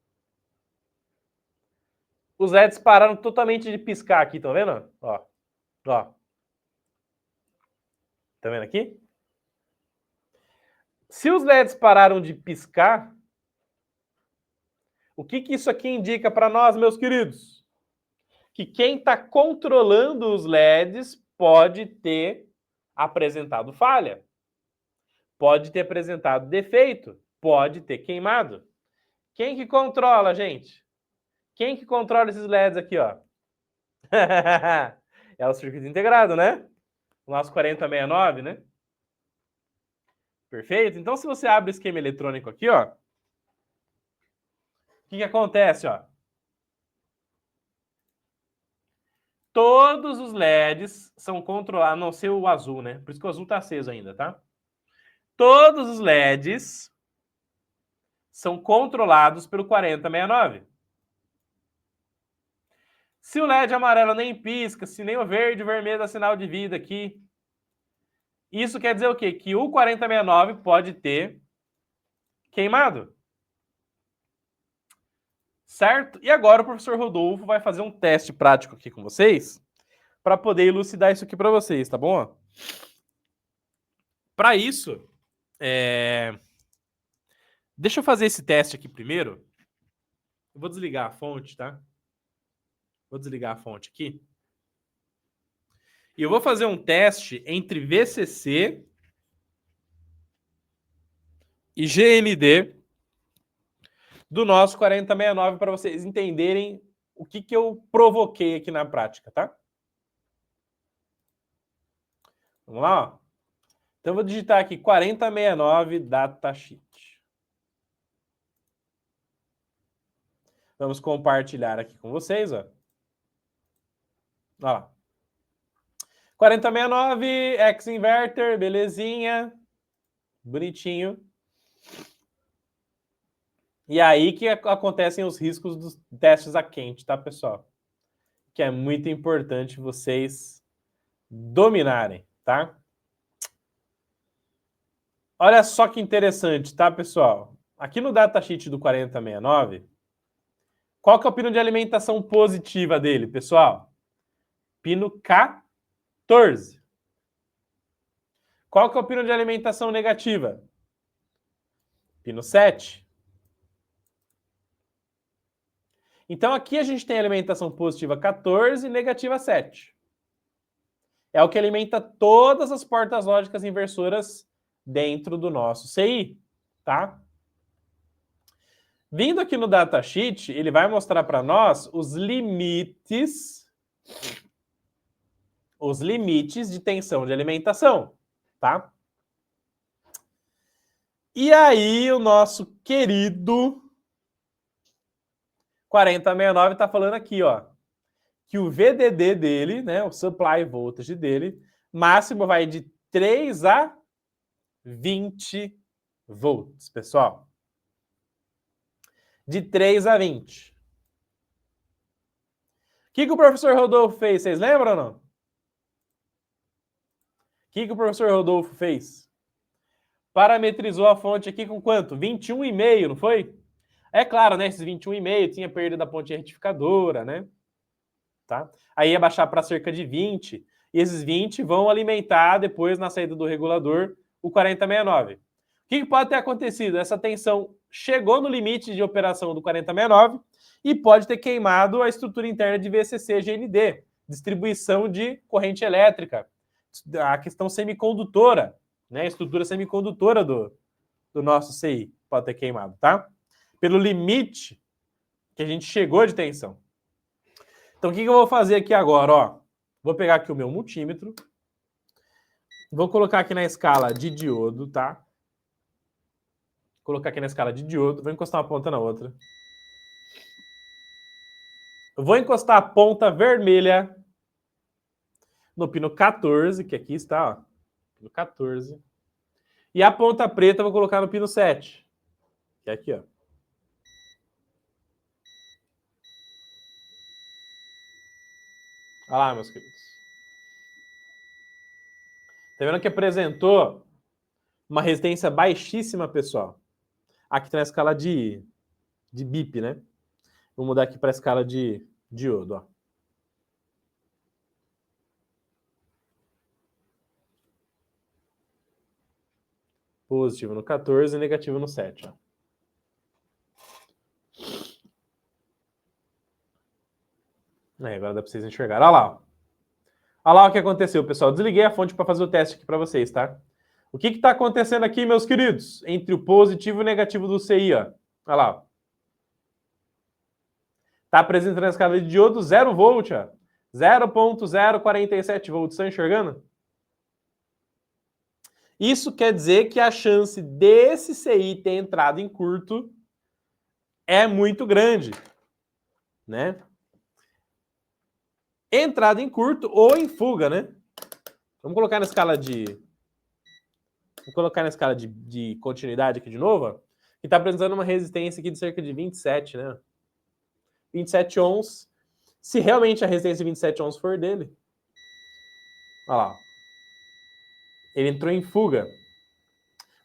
Os LEDs pararam totalmente de piscar aqui, estão vendo? Ó, ó. Tá vendo aqui? Se os LEDs pararam de piscar, o que isso aqui indica para nós, meus queridos? Que quem está controlando os LEDs pode ter apresentado falha, pode ter apresentado defeito, pode ter queimado. Quem que controla, gente? Quem que controla esses LEDs aqui, ó? É o circuito integrado, né? O nosso 4069, né? Perfeito? Então, se você abre o esquema eletrônico aqui, ó, o que acontece, ó? Todos os LEDs são controlados, a não ser o azul, né? Por isso que o azul tá aceso ainda, tá? Todos os LEDs são controlados pelo 4069. Se o LED amarelo nem pisca, se nem o verde e vermelho dá sinal de vida aqui, isso quer dizer o quê? Que o 4069 pode ter queimado. Certo? E agora o professor Rodolfo vai fazer um teste prático aqui com vocês para poder elucidar isso aqui para vocês, tá bom? Para isso, deixa eu fazer esse teste aqui primeiro. Eu vou desligar a fonte, tá? Vou desligar a fonte aqui. E eu vou fazer um teste entre VCC e GND do nosso 4069 para vocês entenderem o que eu provoquei aqui na prática, tá? Vamos lá, ó. Então eu vou digitar aqui 4069 datasheet. Vamos compartilhar aqui com vocês, ó. Ó lá. 4069, X-Inverter, belezinha. Bonitinho. E aí que acontecem os riscos dos testes a quente, tá, pessoal? Que é muito importante vocês dominarem, tá? Olha só que interessante, tá, pessoal? Aqui no datasheet do 4069, qual que é o pino de alimentação positiva dele, pessoal? Pino 14. Qual que é o pino de alimentação negativa? Pino 7. Então aqui a gente tem alimentação positiva 14 e negativa 7. É o que alimenta todas as portas lógicas inversoras dentro do nosso CI, tá? Vindo aqui no datasheet, ele vai mostrar para nós os limites de tensão de alimentação, tá? E aí o nosso querido 4069 está falando aqui, ó, que o VDD dele, né, o supply voltage dele, máximo vai de 3 a 20 volts, pessoal. De 3 a 20. O que o professor Rodolfo fez? Vocês lembram ou não? O que o professor Rodolfo fez? Parametrizou a fonte aqui com quanto? 21,5, não foi? É claro, né? Esses 21,5 tinha perda da ponte retificadora, né? Tá? Aí ia baixar para cerca de 20. E esses 20 vão alimentar depois, na saída do regulador, o 4069. O que pode ter acontecido? Essa tensão chegou no limite de operação do 4069 e pode ter queimado a estrutura interna de VCC GND, distribuição de corrente elétrica, a questão semicondutora, né? A estrutura semicondutora do nosso CI pode ter queimado, tá? Pelo limite que a gente chegou de tensão. Então, o que eu vou fazer aqui agora? Ó, vou pegar aqui o meu multímetro, vou colocar aqui na escala de diodo, tá? Vou colocar aqui na escala de diodo, vou encostar uma ponta na outra. Eu vou encostar a ponta vermelha no pino 14, que aqui está, ó, pino 14. E a ponta preta eu vou colocar no pino 7, que é aqui, ó. Olha lá, meus queridos. Tá vendo que apresentou uma resistência baixíssima, pessoal? Aqui tá na escala de BIP, né? Vou mudar aqui para a escala de diodo, ó. Positivo no 14 e negativo no 7, ó. Aí, agora dá para vocês enxergarem. Olha lá, ó. Olha lá o que aconteceu, pessoal. Desliguei a fonte para fazer o teste aqui para vocês, tá? O que está acontecendo aqui, meus queridos? Entre o positivo e o negativo do CI, ó. Olha lá, ó. Está apresentando a escala de diodo 0 volt, ó. 0.047 volts. Estão enxergando? Isso quer dizer que a chance desse CI ter entrado em curto é muito grande, né? Entrada em curto ou em fuga, né? Vamos colocar na escala de... Vou colocar na escala de continuidade aqui de novo, ó, que está apresentando uma resistência aqui de cerca de 27, né? 27 ohms. Se realmente a resistência de 27 ohms for dele, olha lá, ele entrou em fuga.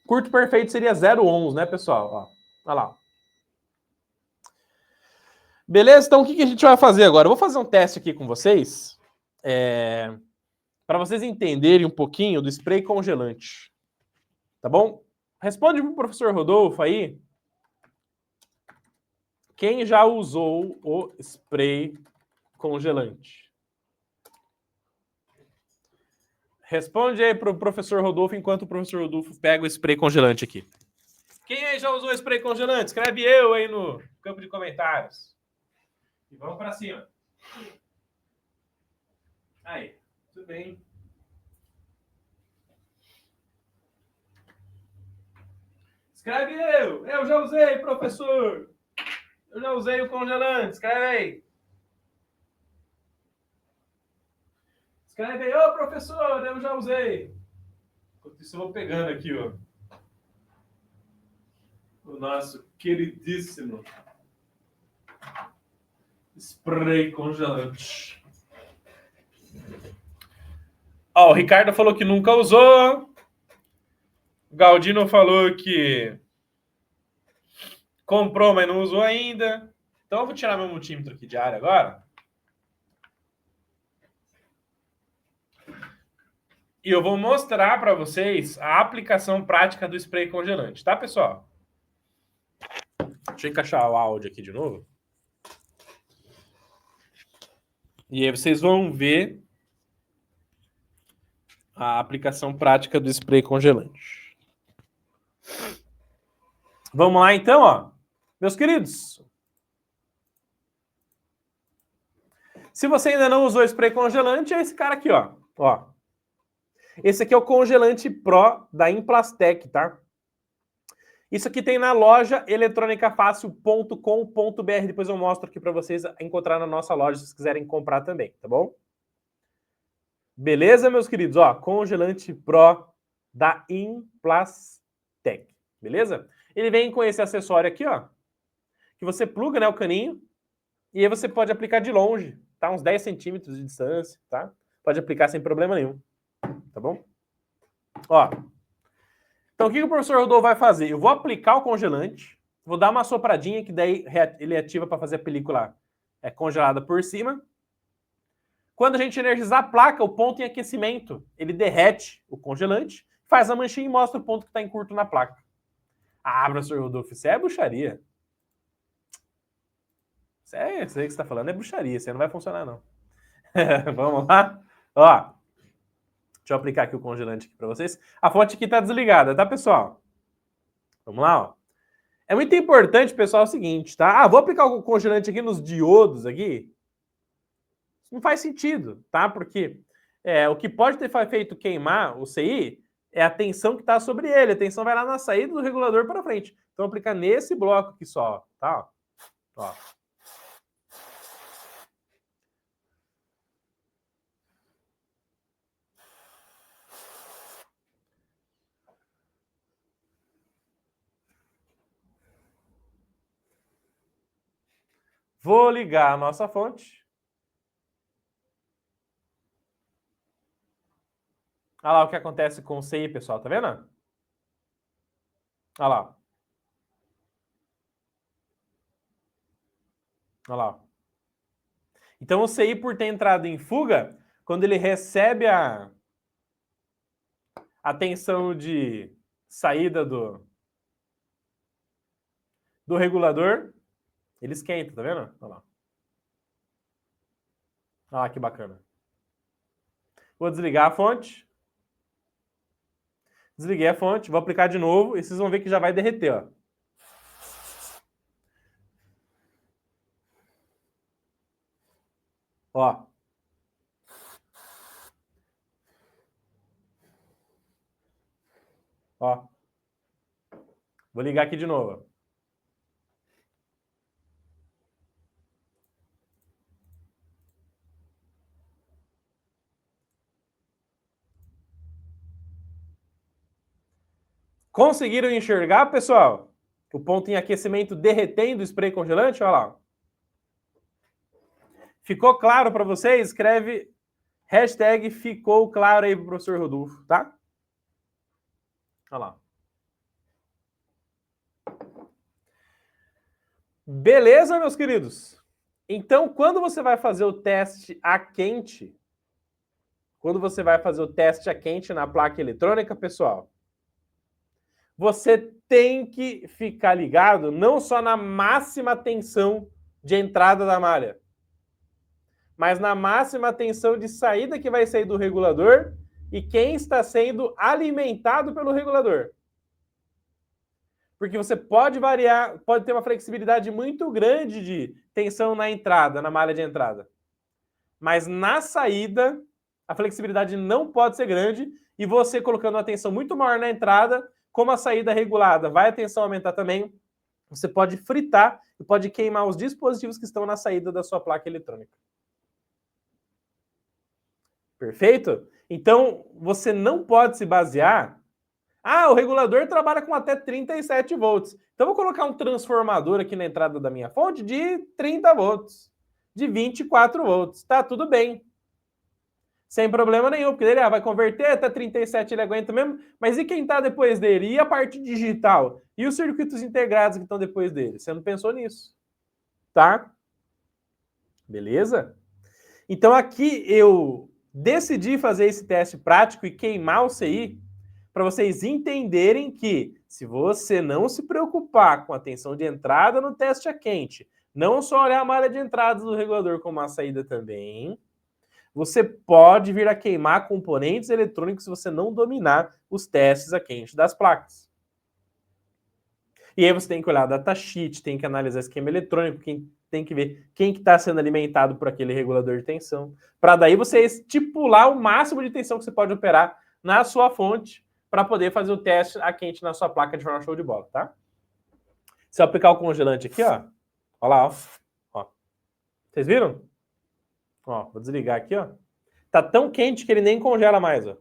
Curto perfeito seria 0 ohms, né, pessoal? Ó, olha lá. Beleza? Então, o que a gente vai fazer agora? Eu vou fazer um teste aqui com vocês, para vocês entenderem um pouquinho do spray congelante. Tá bom? Responde para o professor Rodolfo aí. Quem já usou o spray congelante? Responde aí para o professor Rodolfo enquanto o professor Rodolfo pega o spray congelante aqui. Quem aí já usou spray congelante? Escreve eu aí no campo de comentários. E vamos para cima. Aí, tudo bem. Escreve eu. Eu já usei, professor. Eu já usei o congelante, escreve aí. Escreve aí, ô professor, eu já usei. Enquanto isso eu vou pegando aqui, ó. O nosso queridíssimo spray congelante. Ó, o Ricardo falou que nunca usou. O Galdino falou que comprou, mas não usou ainda. Então eu vou tirar meu multímetro aqui de área agora. E eu vou mostrar para vocês a aplicação prática do spray congelante, tá, pessoal? Deixa eu encaixar o áudio aqui de novo. E aí vocês vão ver a aplicação prática do spray congelante. Vamos lá então, ó. Meus queridos, se você ainda não usou spray congelante, é esse cara aqui, ó. Esse aqui é o congelante Pro da Implastec, tá? Isso aqui tem na loja eletronicafácil.com.br. Depois eu mostro aqui para vocês encontrar na nossa loja, se vocês quiserem comprar também, tá bom? Beleza, meus queridos? Ó, congelante Pro da Implastec, beleza? Ele vem com esse acessório aqui, ó, que você pluga, né, o caninho, e aí você pode aplicar de longe, tá? Uns 10 centímetros de distância, tá? Pode aplicar sem problema nenhum, tá bom? Ó, então o que o professor Rodolfo vai fazer? Eu vou aplicar o congelante, vou dar uma sopradinha, que daí ele ativa para fazer a película congelada por cima. Quando a gente energizar a placa, o ponto em aquecimento, ele derrete o congelante, faz a manchinha e mostra o ponto que está em curto na placa. Ah, professor Rodolfo, isso é bruxaria. Isso aí que você está falando é bruxaria, isso aí não vai funcionar, não. Vamos lá? Ó, deixa eu aplicar aqui o congelante aqui para vocês. A fonte aqui está desligada, tá, pessoal? Vamos lá, ó. É muito importante, pessoal, o seguinte, tá? Ah, vou aplicar o congelante aqui nos diodos aqui. Isso não faz sentido, tá? Porque o que pode ter feito queimar o CI é a tensão que está sobre ele. A tensão vai lá na saída do regulador para frente. Então, vou aplicar nesse bloco aqui só, tá? Ó. Vou ligar a nossa fonte. Olha lá o que acontece com o CI, pessoal, tá vendo? Olha lá. Olha lá. Então, o CI, por ter entrado em fuga, quando ele recebe a tensão de saída do regulador, ele esquenta, tá vendo? Olha lá. Olha lá que bacana. Vou desligar a fonte. Desliguei a fonte, vou aplicar de novo e vocês vão ver que já vai derreter, ó. Ó. Ó. Vou ligar aqui de novo. Conseguiram enxergar, pessoal? O ponto em aquecimento derretendo o spray congelante? Olha lá. Ficou claro para vocês? Escreve hashtag ficou claro aí pro professor Rodolfo, tá? Olha lá. Beleza, meus queridos? Então, quando você vai fazer o teste a quente, na placa eletrônica, pessoal, você tem que ficar ligado não só na máxima tensão de entrada da malha, mas na máxima tensão de saída que vai sair do regulador e quem está sendo alimentado pelo regulador. Porque você pode variar, pode ter uma flexibilidade muito grande de tensão na entrada, na malha de entrada. Mas na saída, a flexibilidade não pode ser grande e você colocando uma tensão muito maior na entrada, como a saída regulada vai a tensão aumentar também, você pode fritar e pode queimar os dispositivos que estão na saída da sua placa eletrônica. Perfeito? Então, você não pode se basear... Ah, o regulador trabalha com até 37 volts. Então, eu vou colocar um transformador aqui na entrada da minha fonte de 30 volts, de 24 volts. Tá tudo bem. Sem problema nenhum, porque ele vai converter até 37, ele aguenta mesmo. Mas e quem está depois dele? E a parte digital? E os circuitos integrados que estão depois dele? Você não pensou nisso, tá? Beleza? Então aqui eu decidi fazer esse teste prático e queimar o CI para vocês entenderem que se você não se preocupar com a tensão de entrada no teste a quente, não só olhar a malha de entrada do regulador como a saída também, você pode vir a queimar componentes eletrônicos se você não dominar os testes a quente das placas. E aí você tem que olhar a datasheet, tem que analisar esquema eletrônico, tem que ver quem que está sendo alimentado por aquele regulador de tensão, para daí você estipular o máximo de tensão que você pode operar na sua fonte para poder fazer o teste a quente na sua placa de forma show de bola, tá? Se eu aplicar o congelante aqui, ó, olha lá, ó. Vocês viram? Ó, vou desligar aqui, ó. Tá tão quente que ele nem congela mais, ó.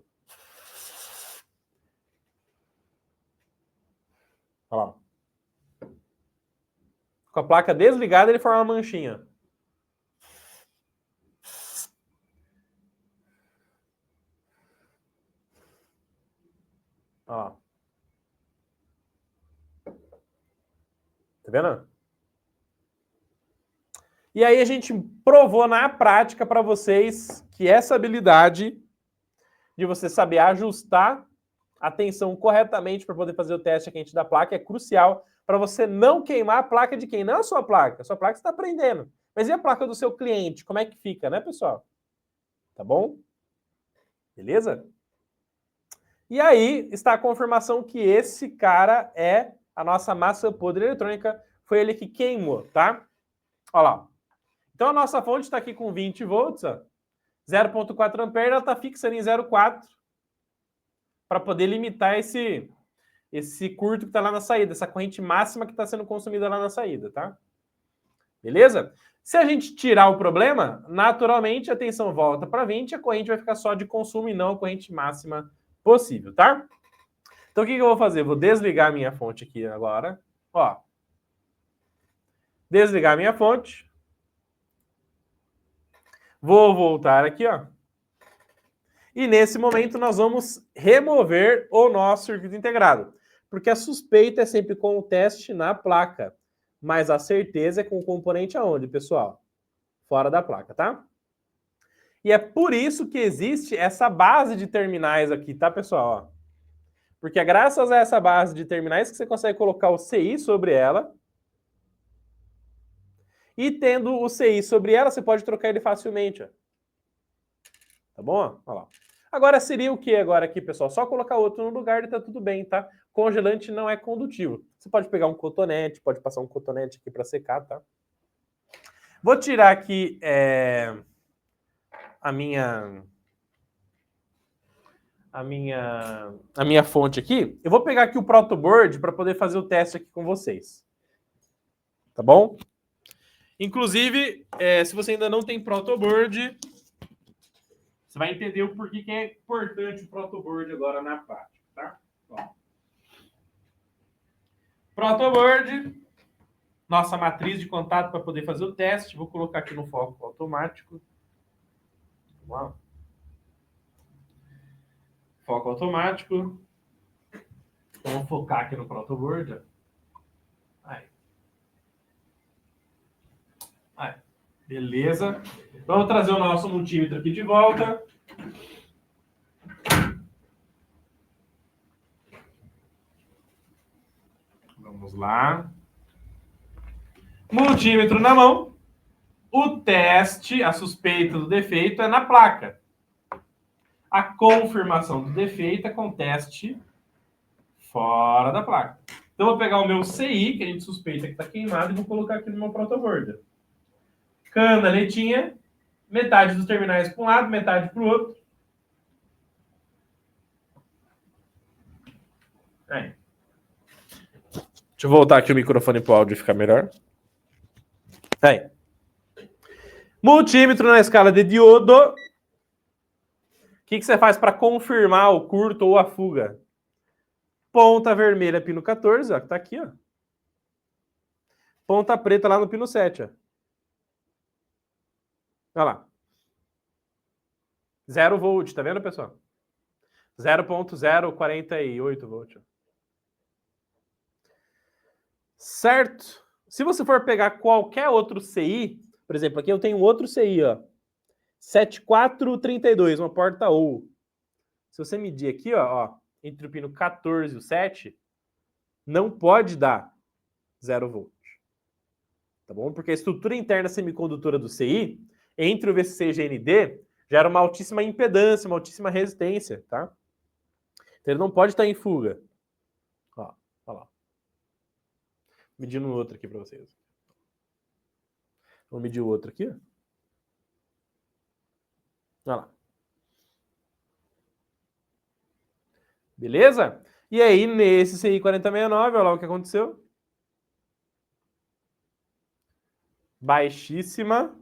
Olha lá. Com a placa desligada, ele forma uma manchinha. Ó. Tá vendo? E aí a gente provou na prática para vocês que essa habilidade de você saber ajustar a tensão corretamente para poder fazer o teste quente da placa é crucial para você não queimar a placa de quem? Não a sua placa. A sua placa está aprendendo. Mas e a placa do seu cliente? Como é que fica, né, pessoal? Tá bom? Beleza? E aí está a confirmação que esse cara é a nossa massa podre eletrônica. Foi ele que queimou, tá? Olha lá. Então a nossa fonte está aqui com 20 volts, 0,4 ampere, ela está fixando em 0,4 para poder limitar esse curto que está lá na saída, essa corrente máxima que está sendo consumida lá na saída, tá? Beleza? Se a gente tirar o problema, naturalmente a tensão volta para 20 e a corrente vai ficar só de consumo e não a corrente máxima possível, tá? Então o que eu vou fazer? Vou desligar a minha fonte aqui agora, ó. Desligar a minha fonte. Vou voltar aqui, ó. E nesse momento nós vamos remover o nosso circuito integrado. Porque a suspeita é sempre com o teste na placa. Mas a certeza é com o componente aonde, pessoal? Fora da placa, tá? E é por isso que existe essa base de terminais aqui, tá, pessoal? Ó. Porque é graças a essa base de terminais que você consegue colocar o CI sobre ela. E tendo o CI sobre ela, você pode trocar ele facilmente, ó. Tá bom? Olha lá. Agora seria o que agora aqui, pessoal? Só colocar outro no lugar e tá tudo bem, tá? Congelante não é condutivo. Você pode pegar um cotonete, pode passar um cotonete aqui para secar, tá? Vou tirar aqui a minha fonte aqui. Eu vou pegar aqui o protoboard para poder fazer o teste aqui com vocês. Tá bom? Inclusive, se você ainda não tem protoboard, você vai entender o porquê que é importante o protoboard agora na prática, tá? Ó. Protoboard, nossa matriz de contato para poder fazer o teste. Vou colocar aqui no foco automático. Vamos lá. Foco automático. Vamos focar aqui no protoboard. Aí. Aí. Beleza. Vamos trazer o nosso multímetro aqui de volta. Vamos lá. Multímetro na mão. O teste, a suspeita do defeito é na placa. A confirmação do defeito é com teste fora da placa. Então, eu vou pegar o meu CI, que a gente suspeita que está queimado, e vou colocar aqui no meu protoboard. Canaletinha, metade dos terminais para um lado, metade para o outro. Aí. Deixa Deixa eu voltar aqui o microfone para o áudio ficar melhor. Aí. Multímetro na escala de diodo. O que você faz para confirmar o curto ou a fuga? Ponta vermelha, pino 14, ó, que tá aqui, ó. Ponta preta lá no pino 7, ó. Olha lá. 0 volt, tá vendo, pessoal? 0.048 volt. Certo? Se você for pegar qualquer outro CI, por exemplo, aqui eu tenho outro CI, ó. 7432, uma porta ou. Se você medir aqui, ó, entre o pino 14 e o 7, não pode dar 0 volt. Tá bom? Porque a estrutura interna semicondutora do CI, entre o VCC e o GND, gera uma altíssima impedância, uma altíssima resistência, tá? Então ele não pode estar em fuga. Ó, olha lá. Medindo outro aqui para vocês. Vou medir o outro aqui. Olha lá. Beleza? E aí, nesse CI 4069, olha lá o que aconteceu. Baixíssima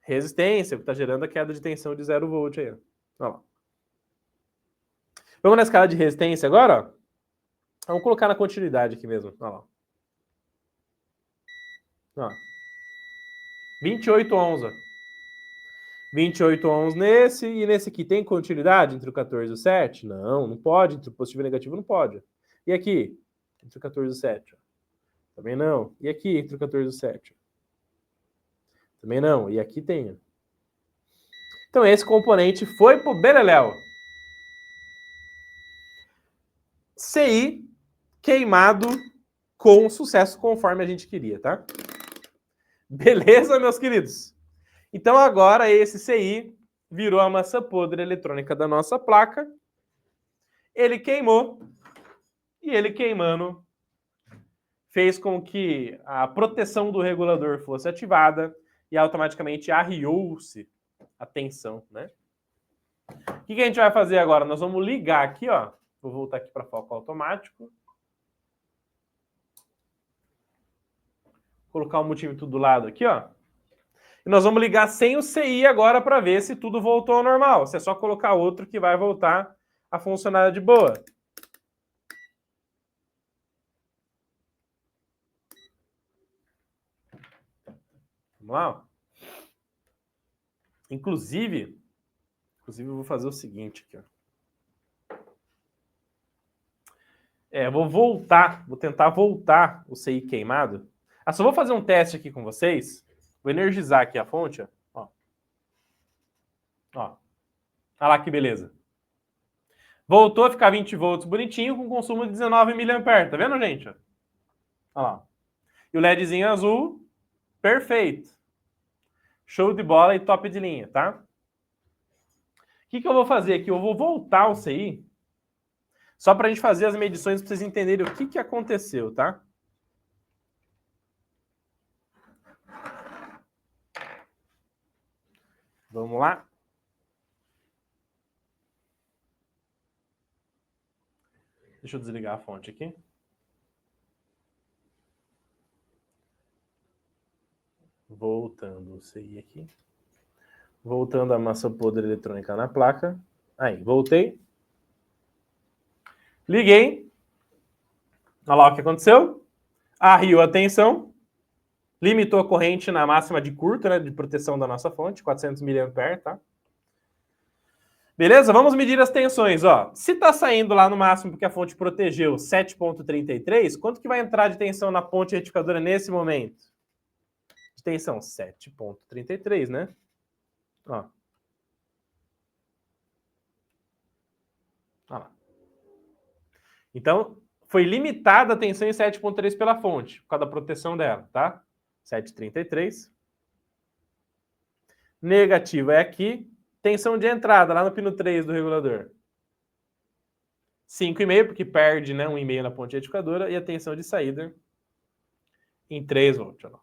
resistência, que está gerando a queda de tensão de 0 volt aí. Olha lá. Vamos na escala de resistência agora, ó. Vamos colocar na continuidade aqui mesmo. Olha lá. Ó. 28 ohms, ó. 28 ohms nesse, e nesse aqui tem continuidade entre o 14 e o 7? Não, não pode. Entre o positivo e o negativo não pode. E aqui? Entre o 14 e o 7? Também não. E aqui entre o 14 e o 7? Também não. E aqui tem. Então esse componente foi pro beleléu. CI queimado com sucesso conforme a gente queria, tá? Beleza, meus queridos? Então agora esse CI virou a massa podre eletrônica da nossa placa. Ele queimou. E ele queimando fez com que a proteção do regulador fosse ativada e automaticamente arriou-se a tensão, né? O que a gente vai fazer agora? Nós vamos ligar aqui, ó. Vou voltar aqui para foco automático. Colocar o multímetro do lado aqui, ó. E nós vamos ligar sem o CI agora para ver se tudo voltou ao normal. Se é só colocar outro que vai voltar a funcionar de boa. Vamos lá? Inclusive eu vou fazer o seguinte aqui, ó. Vou tentar voltar o CI queimado. Só vou fazer um teste aqui com vocês. Vou energizar aqui a fonte, ó. Olha lá que beleza. Voltou a ficar 20 volts bonitinho com consumo de 19 mAh. Tá vendo, gente? Olha lá. E o LEDzinho azul, perfeito. Show de bola e top de linha, tá? O que eu vou fazer aqui? Eu vou voltar o CI só para a gente fazer as medições para vocês entenderem o que aconteceu, tá? Vamos lá? Deixa eu desligar a fonte aqui. Voltando o CI aqui. Voltando a massa podre eletrônica na placa. Aí, voltei. Liguei. Olha lá o que aconteceu. Arriou a tensão. Limitou a corrente na máxima de curto, né, de proteção da nossa fonte, 400 mA, tá? Beleza? Vamos medir as tensões, ó. Se tá saindo lá no máximo porque a fonte protegeu 7.33, quanto que vai entrar de tensão na ponte retificadora nesse momento? De tensão 7.33, né? Ó. Olha lá. Então, foi limitada a tensão em 7.3 pela fonte, por causa da proteção dela, tá? 7.33. Negativa é aqui. Tensão de entrada, lá no pino 3 do regulador. 5,5, porque perde, né, 1,5 na ponte retificadora. E a tensão de saída em 3 volts. Ó.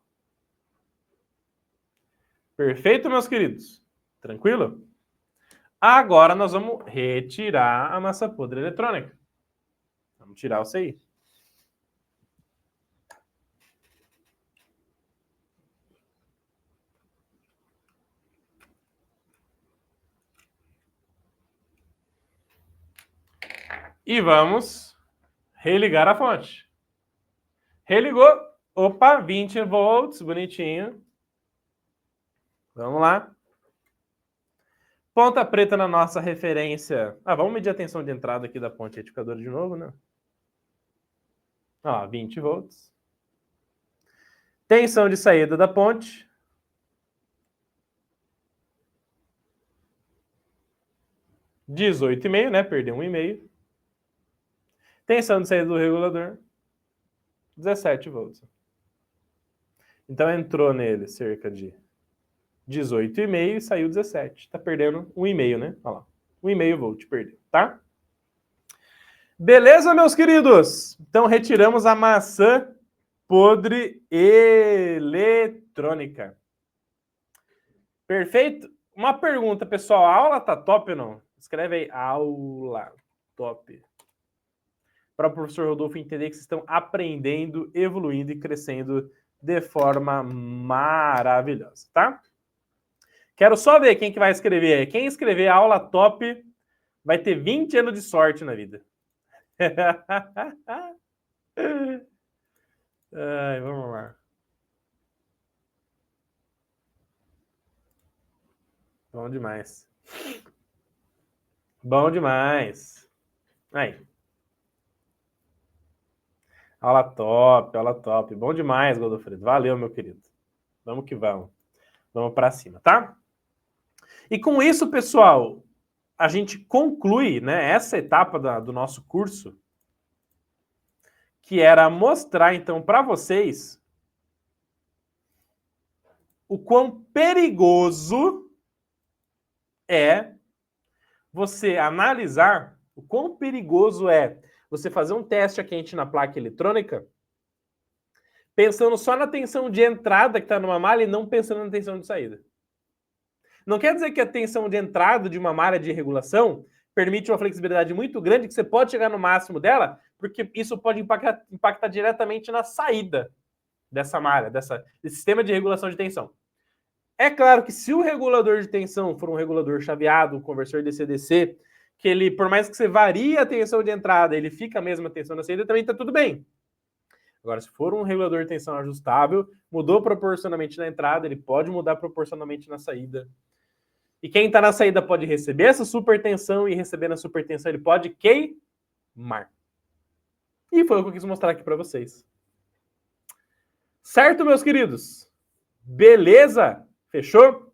Perfeito, meus queridos? Tranquilo? Agora nós vamos retirar a massa podre eletrônica. Vamos tirar o CI. E vamos religar a fonte. Religou. Opa, 20 volts, bonitinho. Vamos lá. Ponta preta na nossa referência. Vamos medir a tensão de entrada aqui da ponte retificadora de novo, né? 20 volts. Tensão de saída da ponte. 18,5, né? Perdeu 1,5. Tensão de saída do regulador. 17 volts. Então entrou nele cerca de 18,5 e saiu 17. Tá perdendo 1,5, né? Olha lá. 1,5 volt perdeu, tá? Beleza, meus queridos? Então retiramos a maçã podre eletrônica. Perfeito? Uma pergunta, pessoal. A aula tá top ou não? Escreve aí, aula top. Para o professor Rodolfo entender que vocês estão aprendendo, evoluindo e crescendo de forma maravilhosa, tá? Quero só ver quem que vai escrever aí. Quem escrever aula top vai ter 20 anos de sorte na vida. Ai, vamos lá. Bom demais. Bom demais. Aí. Aula top, aula top. Bom demais, Godofredo. Valeu, meu querido. Vamos que vamos. Vamos para cima, tá? E com isso, pessoal, a gente conclui, né, essa etapa do nosso curso, que era mostrar, então, para vocês o quão perigoso é você analisar, o quão perigoso é você fazer um teste a quente na placa eletrônica pensando só na tensão de entrada que está numa malha e não pensando na tensão de saída. Não quer dizer que a tensão de entrada de uma malha de regulação permite uma flexibilidade muito grande que você pode chegar no máximo dela, porque isso pode impactar diretamente na saída dessa malha, desse sistema de regulação de tensão. É claro que se o regulador de tensão for um regulador chaveado, um conversor DC-DC, que ele, por mais que você varie a tensão de entrada, ele fica a mesma tensão na saída, também está tudo bem. Agora, se for um regulador de tensão ajustável, mudou proporcionalmente na entrada, ele pode mudar proporcionalmente na saída. E quem está na saída pode receber essa supertensão e recebendo a supertensão ele pode queimar. E foi o que eu quis mostrar aqui para vocês. Certo, meus queridos? Beleza? Fechou?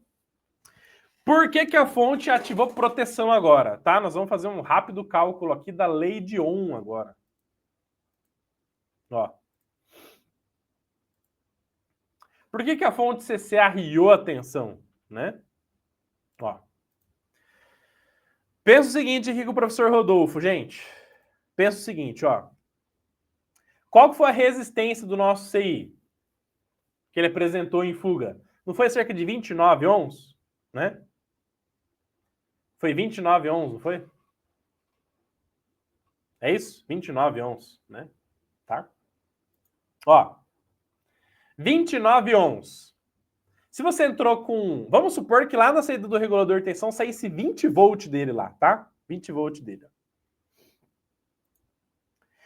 Por que a fonte ativou proteção agora? Tá? Nós vamos fazer um rápido cálculo aqui da lei de Ohm agora. Ó. Por que a fonte CC arriou a tensão? Né? Ó. Pensa o seguinte aqui com o professor Rodolfo, gente. Pensa o seguinte, ó. Qual foi a resistência do nosso CI? Que ele apresentou em fuga? Não foi cerca de 29 ohms? Né? Foi 29 ohms, não foi? É isso? 29 ohms, né? Tá? Ó. 29 ohms. Se você entrou com... Vamos supor que lá na saída do regulador de tensão saísse 20 volt dele lá, tá? 20 volt dele.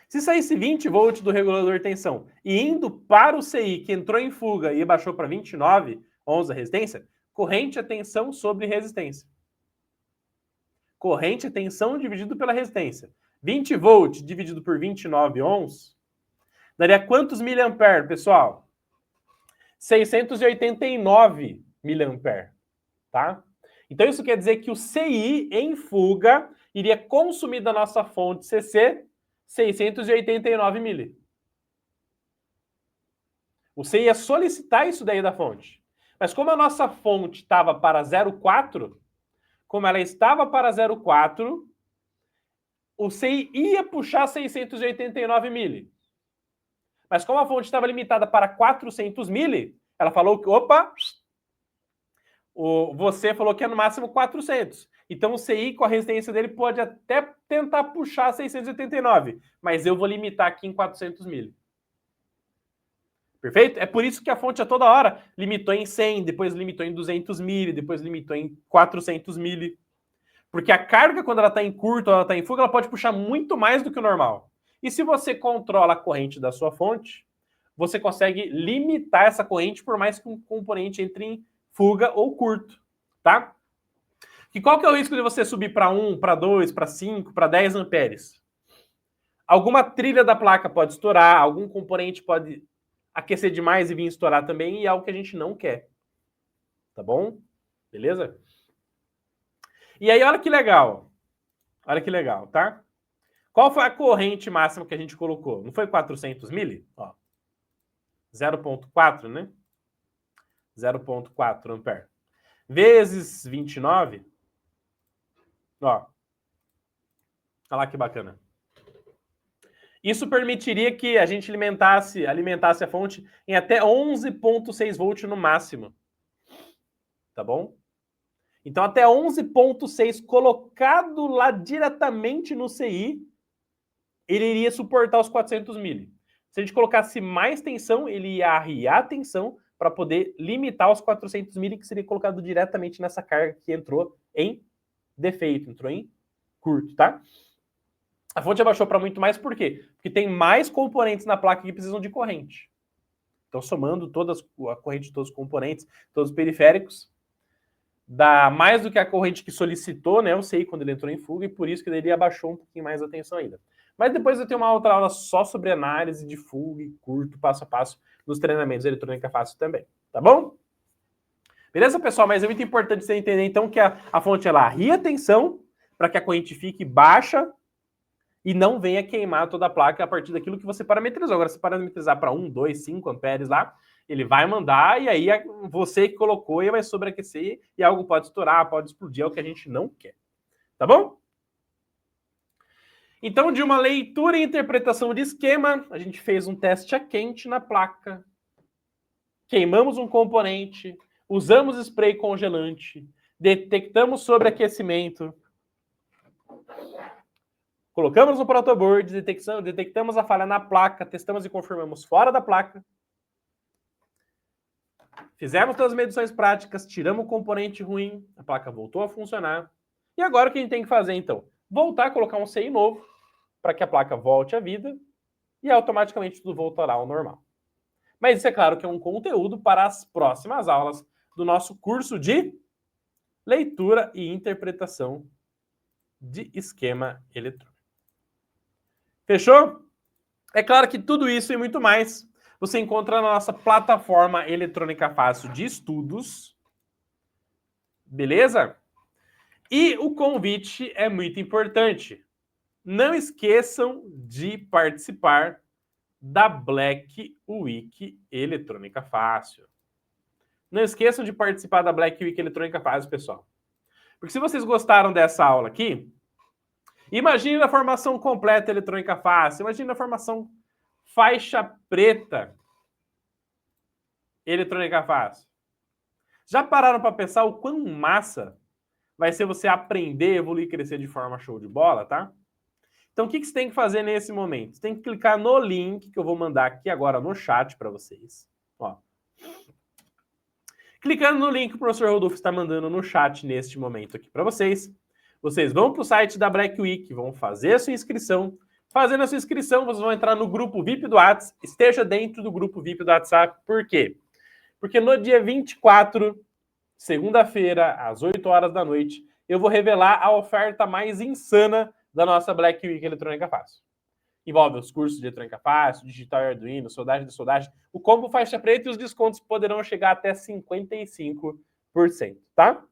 Se saísse 20 volts do regulador de tensão e indo para o CI, que entrou em fuga e baixou para 29 ohms a resistência, corrente é tensão sobre resistência. Corrente é tensão dividido pela resistência. 20 volts dividido por 29 ohms daria quantos miliamperes, pessoal? 689 miliamperes, tá? Então isso quer dizer que o CI em fuga iria consumir da nossa fonte CC 689 mili. Você ia solicitar isso daí da fonte. Mas como a nossa fonte estava para 0,4, como ela estava para 0,4, o CI ia puxar 689 mili. Mas como a fonte estava limitada para 400 mili, ela falou que, opa, você falou que é no máximo 400. Então o CI com a resistência dele pode até tentar puxar 689, mas eu vou limitar aqui em 400 mili. Perfeito? É por isso que a fonte a toda hora limitou em 100, depois limitou em 200 mili, depois limitou em 400 mili. Porque a carga, quando ela está em curto ou ela está em fuga, ela pode puxar muito mais do que o normal. E se você controla a corrente da sua fonte, você consegue limitar essa corrente por mais que um componente entre em fuga ou curto, tá? E qual que é o risco de você subir para 1, para 2, para 5, para 10 amperes? Alguma trilha da placa pode estourar, algum componente pode aquecer demais e vir estourar também, e é algo que a gente não quer. Tá bom? Beleza? E aí, olha que legal. Olha que legal, tá? Qual foi a corrente máxima que a gente colocou? Não foi 400 mili? Ó, 0,4, né? 0,4 ampere. Vezes 29. Ó. Olha lá que bacana. Isso permitiria que a gente alimentasse a fonte em até 11,6 volts no máximo. Tá bom? Então, até 11,6 colocado lá diretamente no CI, ele iria suportar os 400 mili. Se a gente colocasse mais tensão, ele ia arriar a tensão para poder limitar os 400 mili, que seria colocado diretamente nessa carga que entrou em defeito, entrou em curto, tá? A fonte abaixou para muito mais, por quê? Porque tem mais componentes na placa que precisam de corrente. Então, somando a corrente de todos os componentes, todos os periféricos, dá mais do que a corrente que solicitou, né, o CI quando ele entrou em fuga, e por isso que ele abaixou um pouquinho mais a tensão ainda. Mas depois eu tenho uma outra aula só sobre análise de fuga e curto, passo a passo, nos treinamentos de eletrônica fácil também, tá bom? Beleza, pessoal? Mas é muito importante você entender, então, que a fonte, ela arria a tensão para que a corrente fique baixa e não venha queimar toda a placa a partir daquilo que você parametrizou. Agora, se parametrizar para 1, 2, 5 amperes lá, ele vai mandar e aí você que colocou e vai sobreaquecer e algo pode estourar, pode explodir, é o que a gente não quer. Tá bom? Então, de uma leitura e interpretação de esquema, a gente fez um teste a quente na placa, queimamos um componente, usamos spray congelante, detectamos sobreaquecimento, colocamos no protoboard, detectamos a falha na placa, testamos e confirmamos fora da placa, fizemos todas as medições práticas, tiramos o componente ruim, a placa voltou a funcionar. E agora o que a gente tem que fazer, então? Voltar a colocar um CI novo, para que a placa volte à vida e automaticamente tudo voltará ao normal. Mas isso é claro que é um conteúdo para as próximas aulas do nosso curso de leitura e interpretação de esquema eletrônico. Fechou? É claro que tudo isso e muito mais você encontra na nossa plataforma Eletrônica Fácil de Estudos. Beleza? E o convite é muito importante. Não esqueçam de participar da Black Week Eletrônica Fácil. Não esqueçam de participar da Black Week Eletrônica Fácil, pessoal. Porque se vocês gostaram dessa aula aqui, imagine a formação completa Eletrônica Fácil, imagine a formação faixa preta Eletrônica Fácil. Já pararam para pensar o quão massa vai ser você aprender, evoluir e crescer de forma show de bola, tá? Então, o que você tem que fazer nesse momento? Você tem que clicar no link que eu vou mandar aqui agora no chat para vocês. Ó. Clicando no link que o professor Rodolfo está mandando no chat neste momento aqui para vocês, vocês vão para o site da Black Week, vão fazer a sua inscrição. Fazendo a sua inscrição, vocês vão entrar no grupo VIP do WhatsApp. Esteja dentro do grupo VIP do WhatsApp. Por quê? Porque no dia 24, segunda-feira, às 8 horas da noite, eu vou revelar a oferta mais insana da nossa Black Week Eletrônica Fácil. Envolve os cursos de Eletrônica Fácil, Digital e Arduino, soldagem de soldagem, o combo faixa preta e os descontos poderão chegar até 55%, tá?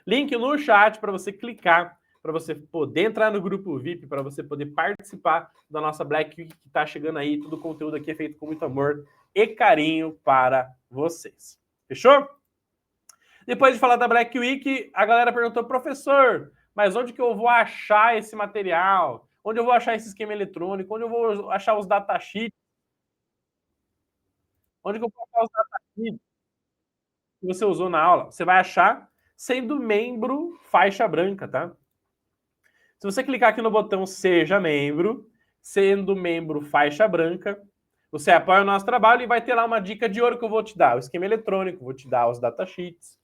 Link no chat para você clicar, para você poder entrar no grupo VIP, para você poder participar da nossa Black Week que está chegando aí. Todo o conteúdo aqui é feito com muito amor e carinho para vocês. Fechou? Depois de falar da Black Week, a galera perguntou, professor, mas onde que eu vou achar esse material? Onde eu vou achar esse esquema eletrônico? Onde eu vou achar os datasheets? Onde que eu vou achar os datasheets que você usou na aula? Você vai achar sendo membro faixa branca, tá? Se você clicar aqui no botão Seja Membro, sendo membro faixa branca, você apoia o nosso trabalho e vai ter lá uma dica de ouro que eu vou te dar. O esquema eletrônico, vou te dar os datasheets.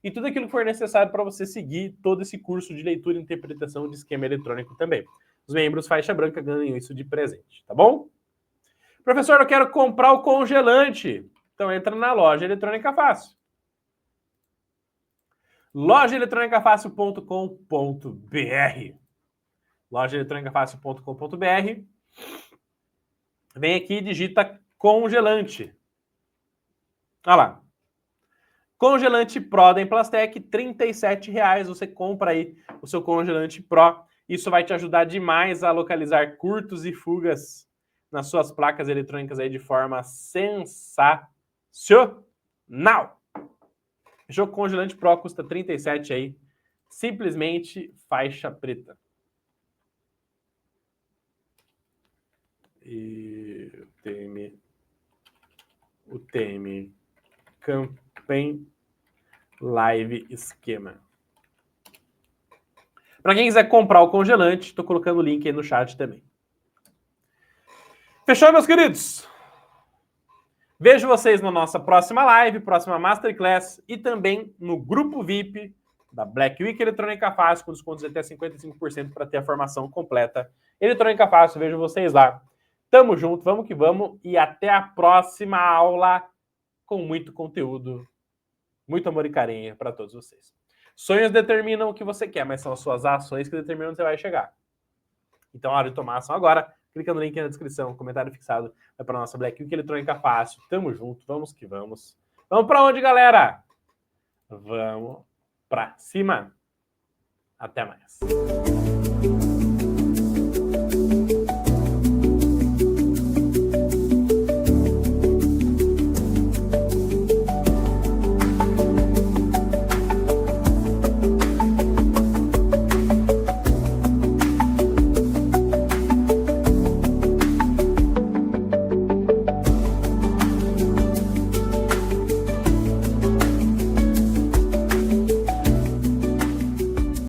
e tudo aquilo que for necessário para você seguir todo esse curso de leitura e interpretação de esquema eletrônico também. Os membros faixa branca ganham isso de presente, tá bom? Professor, eu quero comprar o congelante. Então entra na Loja Eletrônica Fácil. lojaeletronicafácil.com.br. lojaeletronicafácil.com.br. Vem aqui e digita congelante. Olha lá. Congelante Pro da Emplastec, R$ 37,00. Você compra aí o seu congelante Pro. Isso vai te ajudar demais a localizar curtos e fugas nas suas placas eletrônicas aí de forma sensacional. Fechou? Congelante Pro custa R$ 37,00 aí. Simplesmente faixa preta. E o TM Campaign Live Esquema. Para quem quiser comprar o congelante, estou colocando o link aí no chat também. Fechou, meus queridos? Vejo vocês na nossa próxima live, próxima Masterclass e também no grupo VIP da Black Week Eletrônica Fácil, com descontos de até 55% para ter a formação completa. Eletrônica Fácil, vejo vocês lá. Tamo junto, vamos que vamos e até a próxima aula com muito conteúdo, muito amor e carinho para todos vocês. Sonhos determinam o que você quer, mas são as suas ações que determinam onde você vai chegar. Então, a hora de tomar ação agora. Clica no link na descrição, comentário fixado. Vai para a nossa Black Week Eletrônica Fácil. Tamo junto, vamos que vamos. Vamos para onde, galera? Vamos para cima. Até mais.